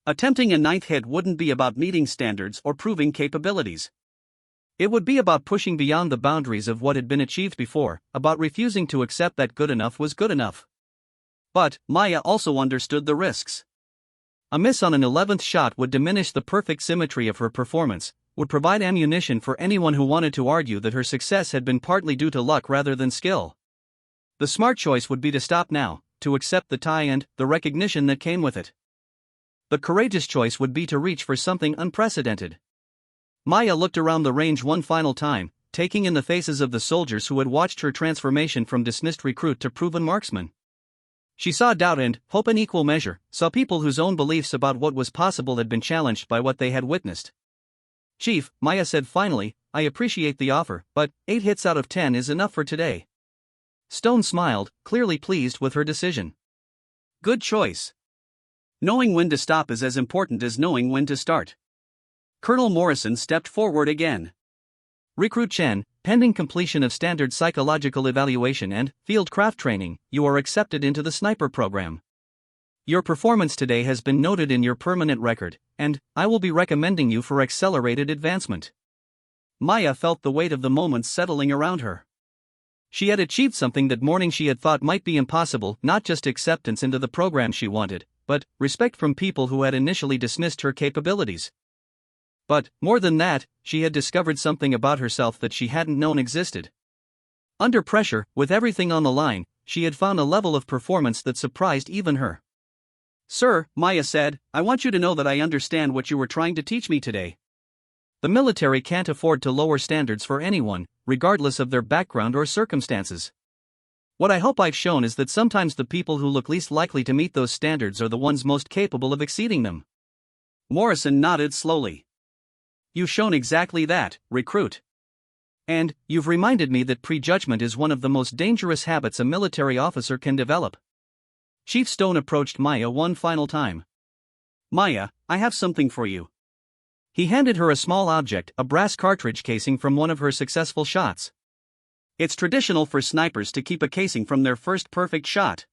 Attempting a 9th hit wouldn't be about meeting standards or proving capabilities. It would be about pushing beyond the boundaries of what had been achieved before, about refusing to accept that good enough was good enough. But Maya also understood the risks. A miss on an 11th shot would diminish the perfect symmetry of her performance, would provide ammunition for anyone who wanted to argue that her success had been partly due to luck rather than skill. The smart choice would be to stop now, to accept the tie and the recognition that came with it. The courageous choice would be to reach for something unprecedented. Maya looked around the range one final time, taking in the faces of the soldiers who had watched her transformation from dismissed recruit to proven marksman. She saw doubt and hope in equal measure, saw people whose own beliefs about what was possible had been challenged by what they had witnessed. Chief, Maya said finally, I appreciate the offer, but 8 hits out of 10 is enough for today." Stone smiled, clearly pleased with her decision. "Good choice. Knowing when to stop is as important as knowing when to start." Colonel Morrison stepped forward again. "Recruit Chen, pending completion of standard psychological evaluation and field craft training, you are accepted into the sniper program. Your performance today has been noted in your permanent record, and I will be recommending you for accelerated advancement." Maya felt the weight of the moments settling around her. She had achieved something that morning she had thought might be impossible, not just acceptance into the program she wanted, but respect from people who had initially dismissed her capabilities. But, more than that, she had discovered something about herself that she hadn't known existed. Under pressure, with everything on the line, she had found a level of performance that surprised even her. "Sir," Maya said, "I want you to know that I understand what you were trying to teach me today. The military can't afford to lower standards for anyone, regardless of their background or circumstances. What I hope I've shown is that sometimes the people who look least likely to meet those standards are the ones most capable of exceeding them." Morrison nodded slowly. "You've shown exactly that, recruit. And you've reminded me that prejudgment is one of the most dangerous habits a military officer can develop." Chief Stone approached Maya one final time. "Maya, I have something for you." He handed her a small object, a brass cartridge casing from one of her successful shots. "It's traditional for snipers to keep a casing from their first perfect shot.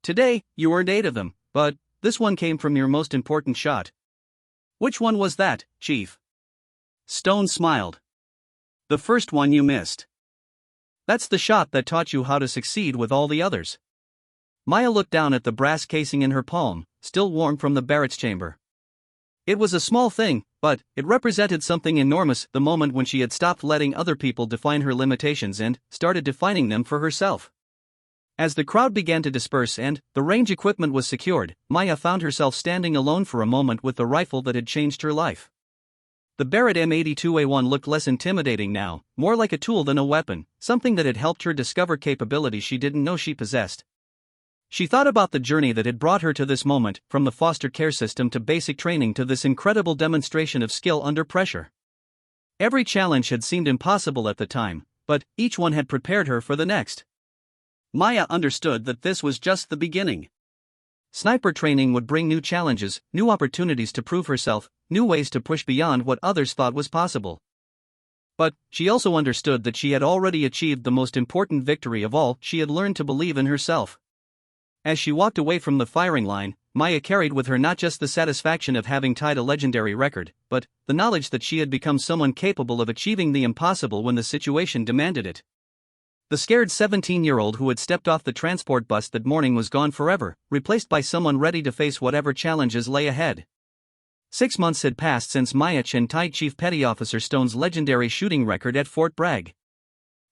Today, you earned 8 of them, but this one came from your most important shot." "Which one was that, Chief?" Stone smiled. "The first one you missed. That's the shot that taught you how to succeed with all the others." Maya looked down at the brass casing in her palm, still warm from the barracks chamber. It was a small thing, but it represented something enormous, the moment when she had stopped letting other people define her limitations and started defining them for herself. As the crowd began to disperse and the range equipment was secured, Maya found herself standing alone for a moment with the rifle that had changed her life. The Barrett M82A1 looked less intimidating now, more like a tool than a weapon, something that had helped her discover capabilities she didn't know she possessed. She thought about the journey that had brought her to this moment, from the foster care system to basic training to this incredible demonstration of skill under pressure. Every challenge had seemed impossible at the time, but each one had prepared her for the next. Maya understood that this was just the beginning. Sniper training would bring new challenges, new opportunities to prove herself, new ways to push beyond what others thought was possible. But she also understood that she had already achieved the most important victory of all. She had learned to believe in herself. As she walked away from the firing line, Maya carried with her not just the satisfaction of having tied a legendary record, but the knowledge that she had become someone capable of achieving the impossible when the situation demanded it. The scared 17-year-old who had stepped off the transport bus that morning was gone forever, replaced by someone ready to face whatever challenges lay ahead. 6 months had passed since Maya Chen tied Chief Petty Officer Stone's legendary shooting record at Fort Bragg.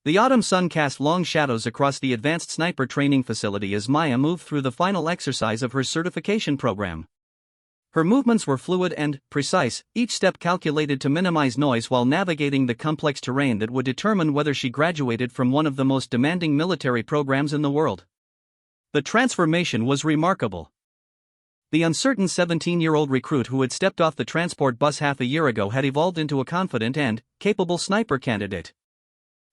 The autumn sun cast long shadows across the advanced sniper training facility as Maya moved through the final exercise of her certification program. Her movements were fluid and precise, each step calculated to minimize noise while navigating the complex terrain that would determine whether she graduated from one of the most demanding military programs in the world. The transformation was remarkable. The uncertain 17-year-old recruit who had stepped off the transport bus half a year ago had evolved into a confident and capable sniper candidate.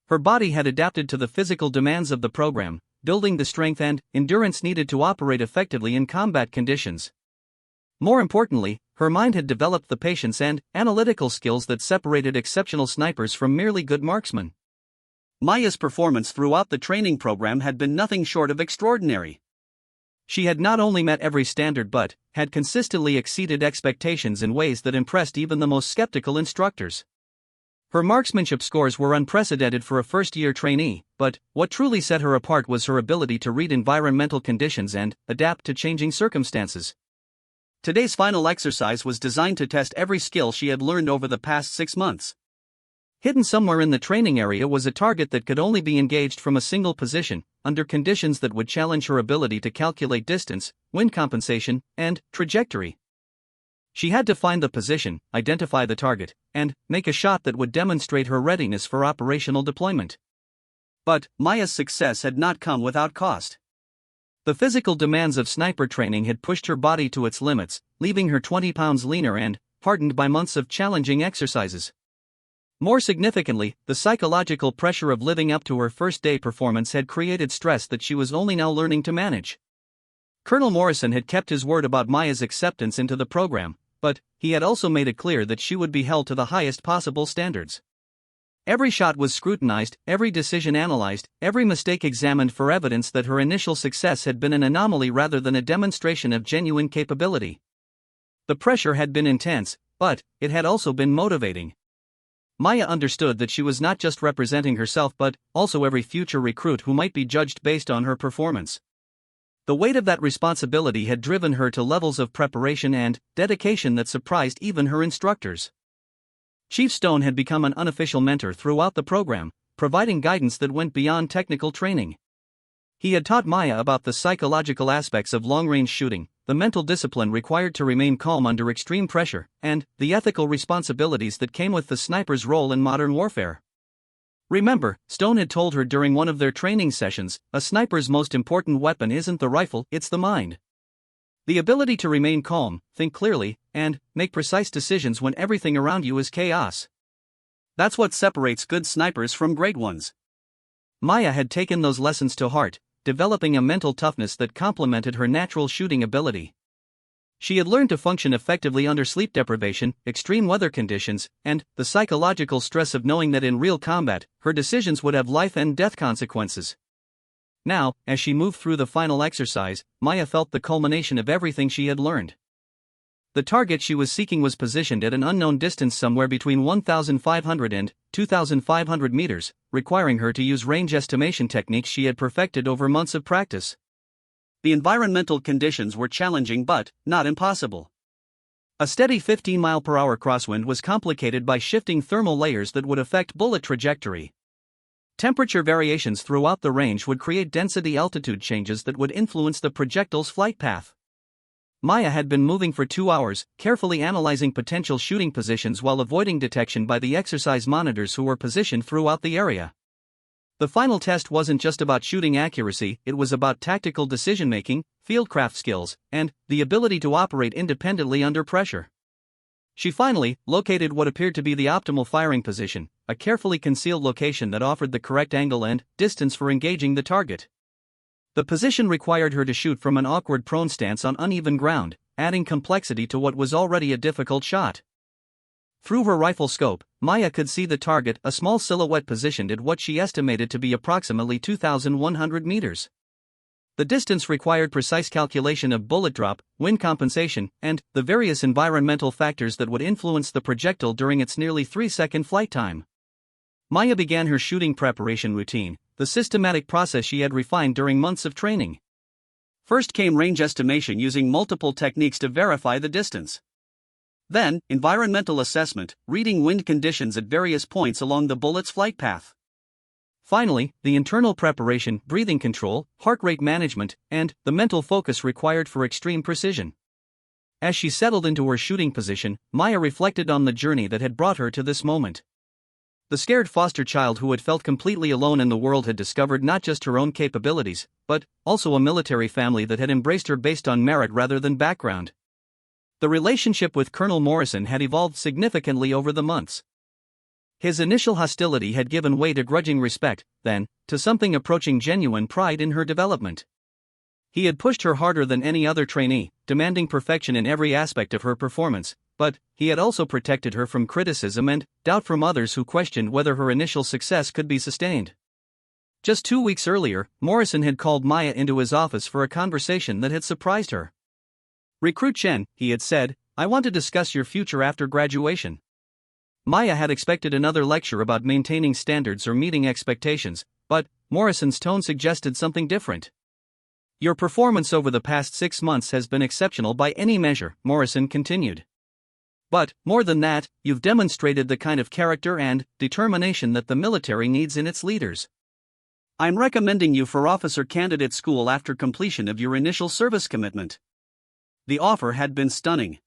Her body had adapted to the physical demands of the program, building the strength and endurance needed to operate effectively in combat conditions. More importantly, her mind had developed the patience and analytical skills that separated exceptional snipers from merely good marksmen. Maya's performance throughout the training program had been nothing short of extraordinary. She had not only met every standard but had consistently exceeded expectations in ways that impressed even the most skeptical instructors. Her marksmanship scores were unprecedented for a first-year trainee, but what truly set her apart was her ability to read environmental conditions and adapt to changing circumstances. Today's final exercise was designed to test every skill she had learned over the past 6 months. Hidden somewhere in the training area was a target that could only be engaged from a single position, under conditions that would challenge her ability to calculate distance, wind compensation, and trajectory. She had to find the position, identify the target, and make a shot that would demonstrate her readiness for operational deployment. But Maya's success had not come without cost. The physical demands of sniper training had pushed her body to its limits, leaving her 20 pounds leaner and hardened by months of challenging exercises. More significantly, the psychological pressure of living up to her first day performance had created stress that she was only now learning to manage. Colonel Morrison had kept his word about Maya's acceptance into the program, but he had also made it clear that she would be held to the highest possible standards. Every shot was scrutinized, every decision analyzed, every mistake examined for evidence that her initial success had been an anomaly rather than a demonstration of genuine capability. The pressure had been intense, but it had also been motivating. Maya understood that she was not just representing herself but also every future recruit who might be judged based on her performance. The weight of that responsibility had driven her to levels of preparation and dedication that surprised even her instructors. Chief Stone had become an unofficial mentor throughout the program, providing guidance that went beyond technical training. He had taught Maya about the psychological aspects of long-range shooting, the mental discipline required to remain calm under extreme pressure, and the ethical responsibilities that came with the sniper's role in modern warfare. Remember, Stone had told her during one of their training sessions, a sniper's most important weapon isn't the rifle, it's the mind. The ability to remain calm, think clearly, and make precise decisions when everything around you is chaos. That's what separates good snipers from great ones. Maya had taken those lessons to heart, developing a mental toughness that complemented her natural shooting ability. She had learned to function effectively under sleep deprivation, extreme weather conditions, and the psychological stress of knowing that in real combat, her decisions would have life and death consequences. Now, as she moved through the final exercise, Maya felt the culmination of everything she had learned. The target she was seeking was positioned at an unknown distance somewhere between 1,500 and 2,500 meters, requiring her to use range estimation techniques she had perfected over months of practice. The environmental conditions were challenging but not impossible. A steady 15-mile-per-hour crosswind was complicated by shifting thermal layers that would affect bullet trajectory. Temperature variations throughout the range would create density-altitude changes that would influence the projectile's flight path. Maya had been moving for 2 hours, carefully analyzing potential shooting positions while avoiding detection by the exercise monitors who were positioned throughout the area. The final test wasn't just about shooting accuracy, it was about tactical decision-making, fieldcraft skills, and the ability to operate independently under pressure. She finally located what appeared to be the optimal firing position, a carefully concealed location that offered the correct angle and distance for engaging the target. The position required her to shoot from an awkward prone stance on uneven ground, adding complexity to what was already a difficult shot. Through her rifle scope, Maya could see the target, a small silhouette positioned at what she estimated to be approximately 2,100 meters. The distance required precise calculation of bullet drop, wind compensation, and the various environmental factors that would influence the projectile during its nearly 3-second flight time. Maya began her shooting preparation routine, the systematic process she had refined during months of training. First came range estimation using multiple techniques to verify the distance. Then, environmental assessment, reading wind conditions at various points along the bullet's flight path. Finally, the internal preparation, breathing control, heart rate management, and the mental focus required for extreme precision. As she settled into her shooting position, Maya reflected on the journey that had brought her to this moment. The scared foster child who had felt completely alone in the world had discovered not just her own capabilities, but also a military family that had embraced her based on merit rather than background. The relationship with Colonel Morrison had evolved significantly over the months. His initial hostility had given way to grudging respect, then, to something approaching genuine pride in her development. He had pushed her harder than any other trainee, demanding perfection in every aspect of her performance, but he had also protected her from criticism and doubt from others who questioned whether her initial success could be sustained. Just 2 weeks earlier, Morrison had called Maya into his office for a conversation that had surprised her. "Recruit Chen," he had said, "I want to discuss your future after graduation." Maya had expected another lecture about maintaining standards or meeting expectations, but Morrison's tone suggested something different. "Your performance over the past 6 months has been exceptional by any measure," Morrison continued. "But, more than that, you've demonstrated the kind of character and determination that the military needs in its leaders. I'm recommending you for officer candidate school after completion of your initial service commitment." The offer had been stunning.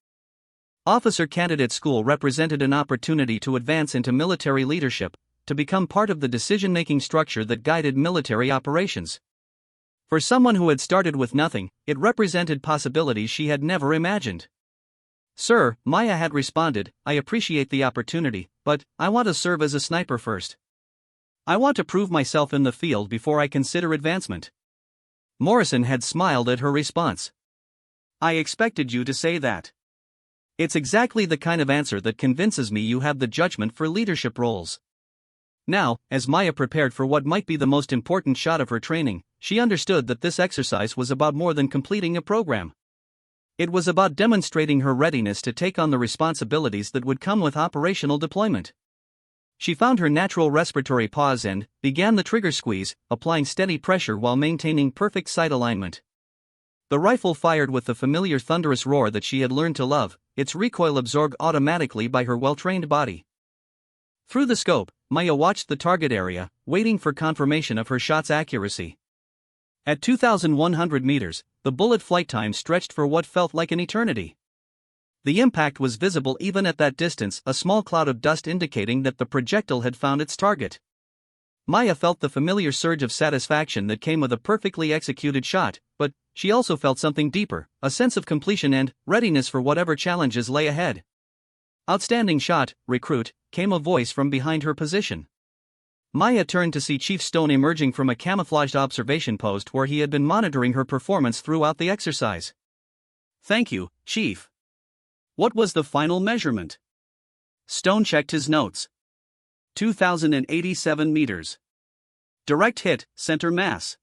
Officer Candidate School represented an opportunity to advance into military leadership, to become part of the decision-making structure that guided military operations. For someone who had started with nothing, it represented possibilities she had never imagined. Sir, Maya had responded, I appreciate the opportunity, but I want to serve as a sniper first. I want to prove myself in the field before I consider advancement. Morrison had smiled at her response. I expected you to say that. It's exactly the kind of answer that convinces me you have the judgment for leadership roles. Now, as Maya prepared for what might be the most important shot of her training, she understood that this exercise was about more than completing a program. It was about demonstrating her readiness to take on the responsibilities that would come with operational deployment. She found her natural respiratory pause and began the trigger squeeze, applying steady pressure while maintaining perfect sight alignment. The rifle fired with the familiar thunderous roar that she had learned to love, its recoil absorbed automatically by her well-trained body. Through the scope, Maya watched the target area, waiting for confirmation of her shot's accuracy. At 2,100 meters, the bullet flight time stretched for what felt like an eternity. The impact was visible even at that distance, a small cloud of dust indicating that the projectile had found its target. Maya felt the familiar surge of satisfaction that came with a perfectly executed shot, but she also felt something deeper, a sense of completion and readiness for whatever challenges lay ahead. Outstanding shot, recruit, came a voice from behind her position. Maya turned to see Chief Stone emerging from a camouflaged observation post where he had been monitoring her performance throughout the exercise. Thank you, Chief. What was the final measurement? Stone checked his notes. 2,087 meters. Direct hit, center mass.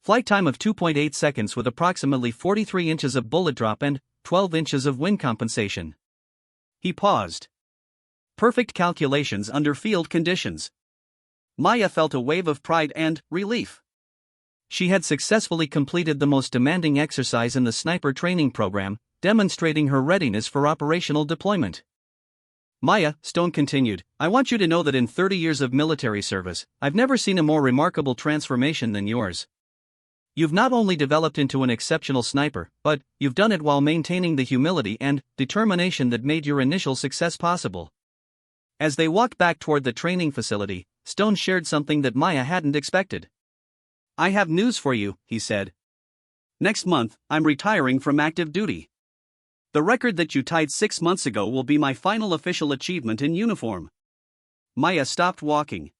Flight time of 2.8 seconds with approximately 43 inches of bullet drop and 12 inches of wind compensation. He paused. Perfect calculations under field conditions. Maya felt a wave of pride and relief. She had successfully completed the most demanding exercise in the sniper training program, demonstrating her readiness for operational deployment. Maya, Stone continued, I want you to know that in 30 years of military service, I've never seen a more remarkable transformation than yours. You've not only developed into an exceptional sniper, but you've done it while maintaining the humility and determination that made your initial success possible. As they walked back toward the training facility, Stone shared something that Maya hadn't expected. I have news for you, he said. Next month, I'm retiring from active duty. The record that you tied 6 months ago will be my final official achievement in uniform. Maya stopped walking.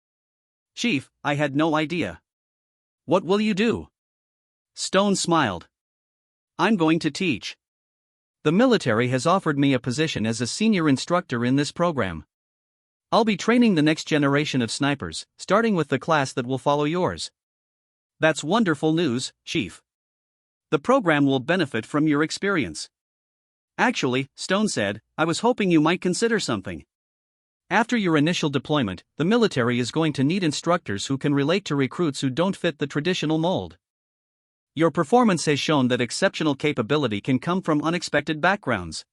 Chief, I had no idea. What will you do? Stone smiled. I'm going to teach. The military has offered me a position as a senior instructor in this program. I'll be training the next generation of snipers, starting with the class that will follow yours. That's wonderful news, Chief. The program will benefit from your experience. Actually, Stone said, I was hoping you might consider something. After your initial deployment, the military is going to need instructors who can relate to recruits who don't fit the traditional mold. Your performance has shown that exceptional capability can come from unexpected backgrounds.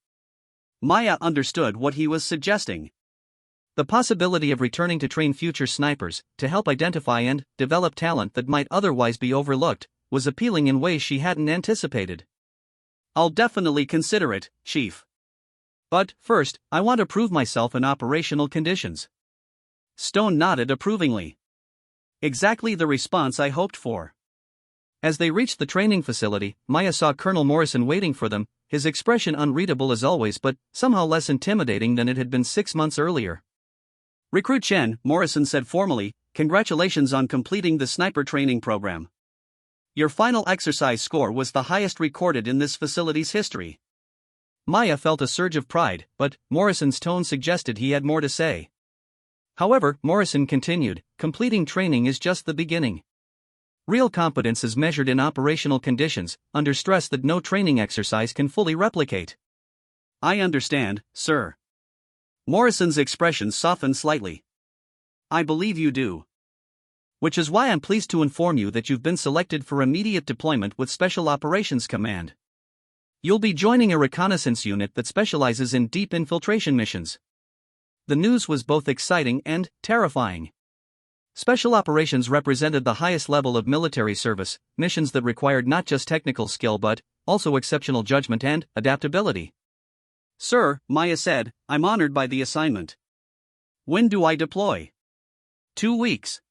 Maya understood what he was suggesting. The possibility of returning to train future snipers, to help identify and develop talent that might otherwise be overlooked, was appealing in ways she hadn't anticipated. I'll definitely consider it, Chief. But first, I want to prove myself in operational conditions. Stone nodded approvingly. Exactly the response I hoped for. As they reached the training facility, Maya saw Colonel Morrison waiting for them, his expression unreadable as always but somehow less intimidating than it had been 6 months earlier. Recruit Chen, Morrison said formally, congratulations on completing the sniper training program. Your final exercise score was the highest recorded in this facility's history. Maya felt a surge of pride, but Morrison's tone suggested he had more to say. However, Morrison continued, completing training is just the beginning. Real competence is measured in operational conditions, under stress that no training exercise can fully replicate. I understand, sir. Morrison's expression softened slightly. I believe you do. Which is why I'm pleased to inform you that you've been selected for immediate deployment with Special Operations Command. You'll be joining a reconnaissance unit that specializes in deep infiltration missions. The news was both exciting and terrifying. Special operations represented the highest level of military service, missions that required not just technical skill but also exceptional judgment and adaptability. Sir, Maya said, I'm honored by the assignment. When do I deploy? 2 weeks.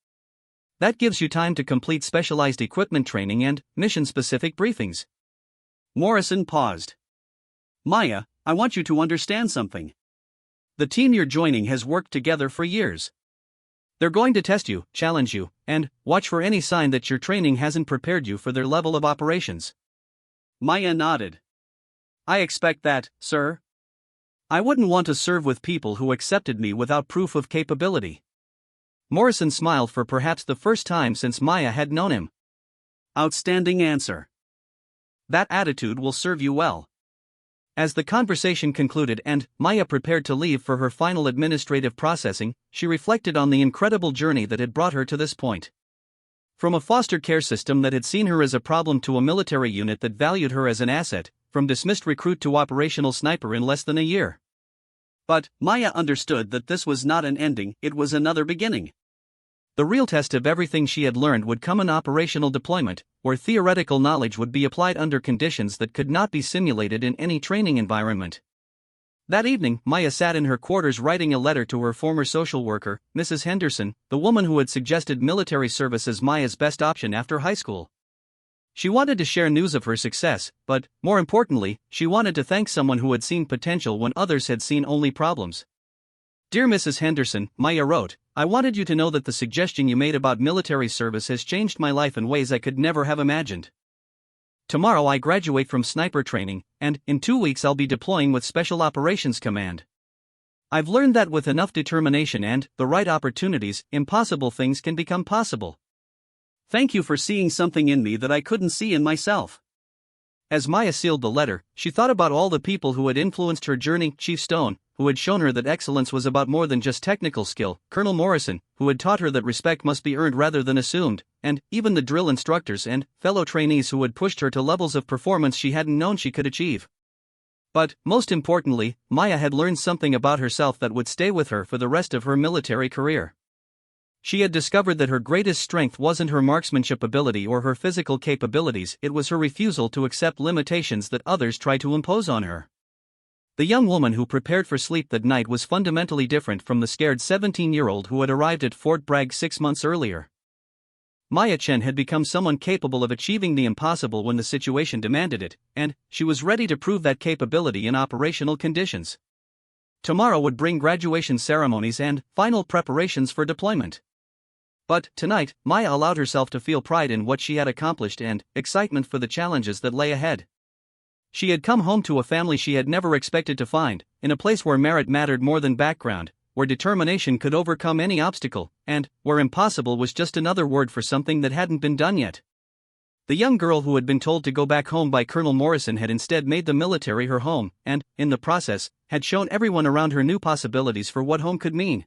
That gives you time to complete specialized equipment training and mission-specific briefings. Morrison paused. Maya, I want you to understand something. The team you're joining has worked together for years. They're going to test you, challenge you, and watch for any sign that your training hasn't prepared you for their level of operations. Maya nodded. I expect that, sir. I wouldn't want to serve with people who accepted me without proof of capability. Morrison smiled for perhaps the first time since Maya had known him. Outstanding answer. That attitude will serve you well. As the conversation concluded and Maya prepared to leave for her final administrative processing, she reflected on the incredible journey that had brought her to this point. From a foster care system that had seen her as a problem to a military unit that valued her as an asset, from dismissed recruit to operational sniper in less than a year. But Maya understood that this was not an ending, it was another beginning. The real test of everything she had learned would come in operational deployment, where theoretical knowledge would be applied under conditions that could not be simulated in any training environment. That evening, Maya sat in her quarters writing a letter to her former social worker, Mrs. Henderson, the woman who had suggested military service as Maya's best option after high school. She wanted to share news of her success, but, more importantly, she wanted to thank someone who had seen potential when others had seen only problems. Dear Mrs. Henderson, Maya wrote, I wanted you to know that the suggestion you made about military service has changed my life in ways I could never have imagined. Tomorrow I graduate from sniper training, and in 2 weeks I'll be deploying with Special Operations Command. I've learned that with enough determination and the right opportunities, impossible things can become possible. Thank you for seeing something in me that I couldn't see in myself. As Maya sealed the letter, she thought about all the people who had influenced her journey: Chief Stone, who had shown her that excellence was about more than just technical skill, Colonel Morrison, who had taught her that respect must be earned rather than assumed, and even the drill instructors and fellow trainees who had pushed her to levels of performance she hadn't known she could achieve. But, most importantly, Maya had learned something about herself that would stay with her for the rest of her military career. She had discovered that her greatest strength wasn't her marksmanship ability or her physical capabilities, it was her refusal to accept limitations that others tried to impose on her. The young woman who prepared for sleep that night was fundamentally different from the scared 17-year-old who had arrived at Fort Bragg 6 months earlier. Maya Chen had become someone capable of achieving the impossible when the situation demanded it, and she was ready to prove that capability in operational conditions. Tomorrow would bring graduation ceremonies and final preparations for deployment. But, tonight, Maya allowed herself to feel pride in what she had accomplished and excitement for the challenges that lay ahead. She had come home to a family she had never expected to find, in a place where merit mattered more than background, where determination could overcome any obstacle, and where impossible was just another word for something that hadn't been done yet. The young girl who had been told to go back home by Colonel Morrison had instead made the military her home, and, in the process, had shown everyone around her new possibilities for what home could mean.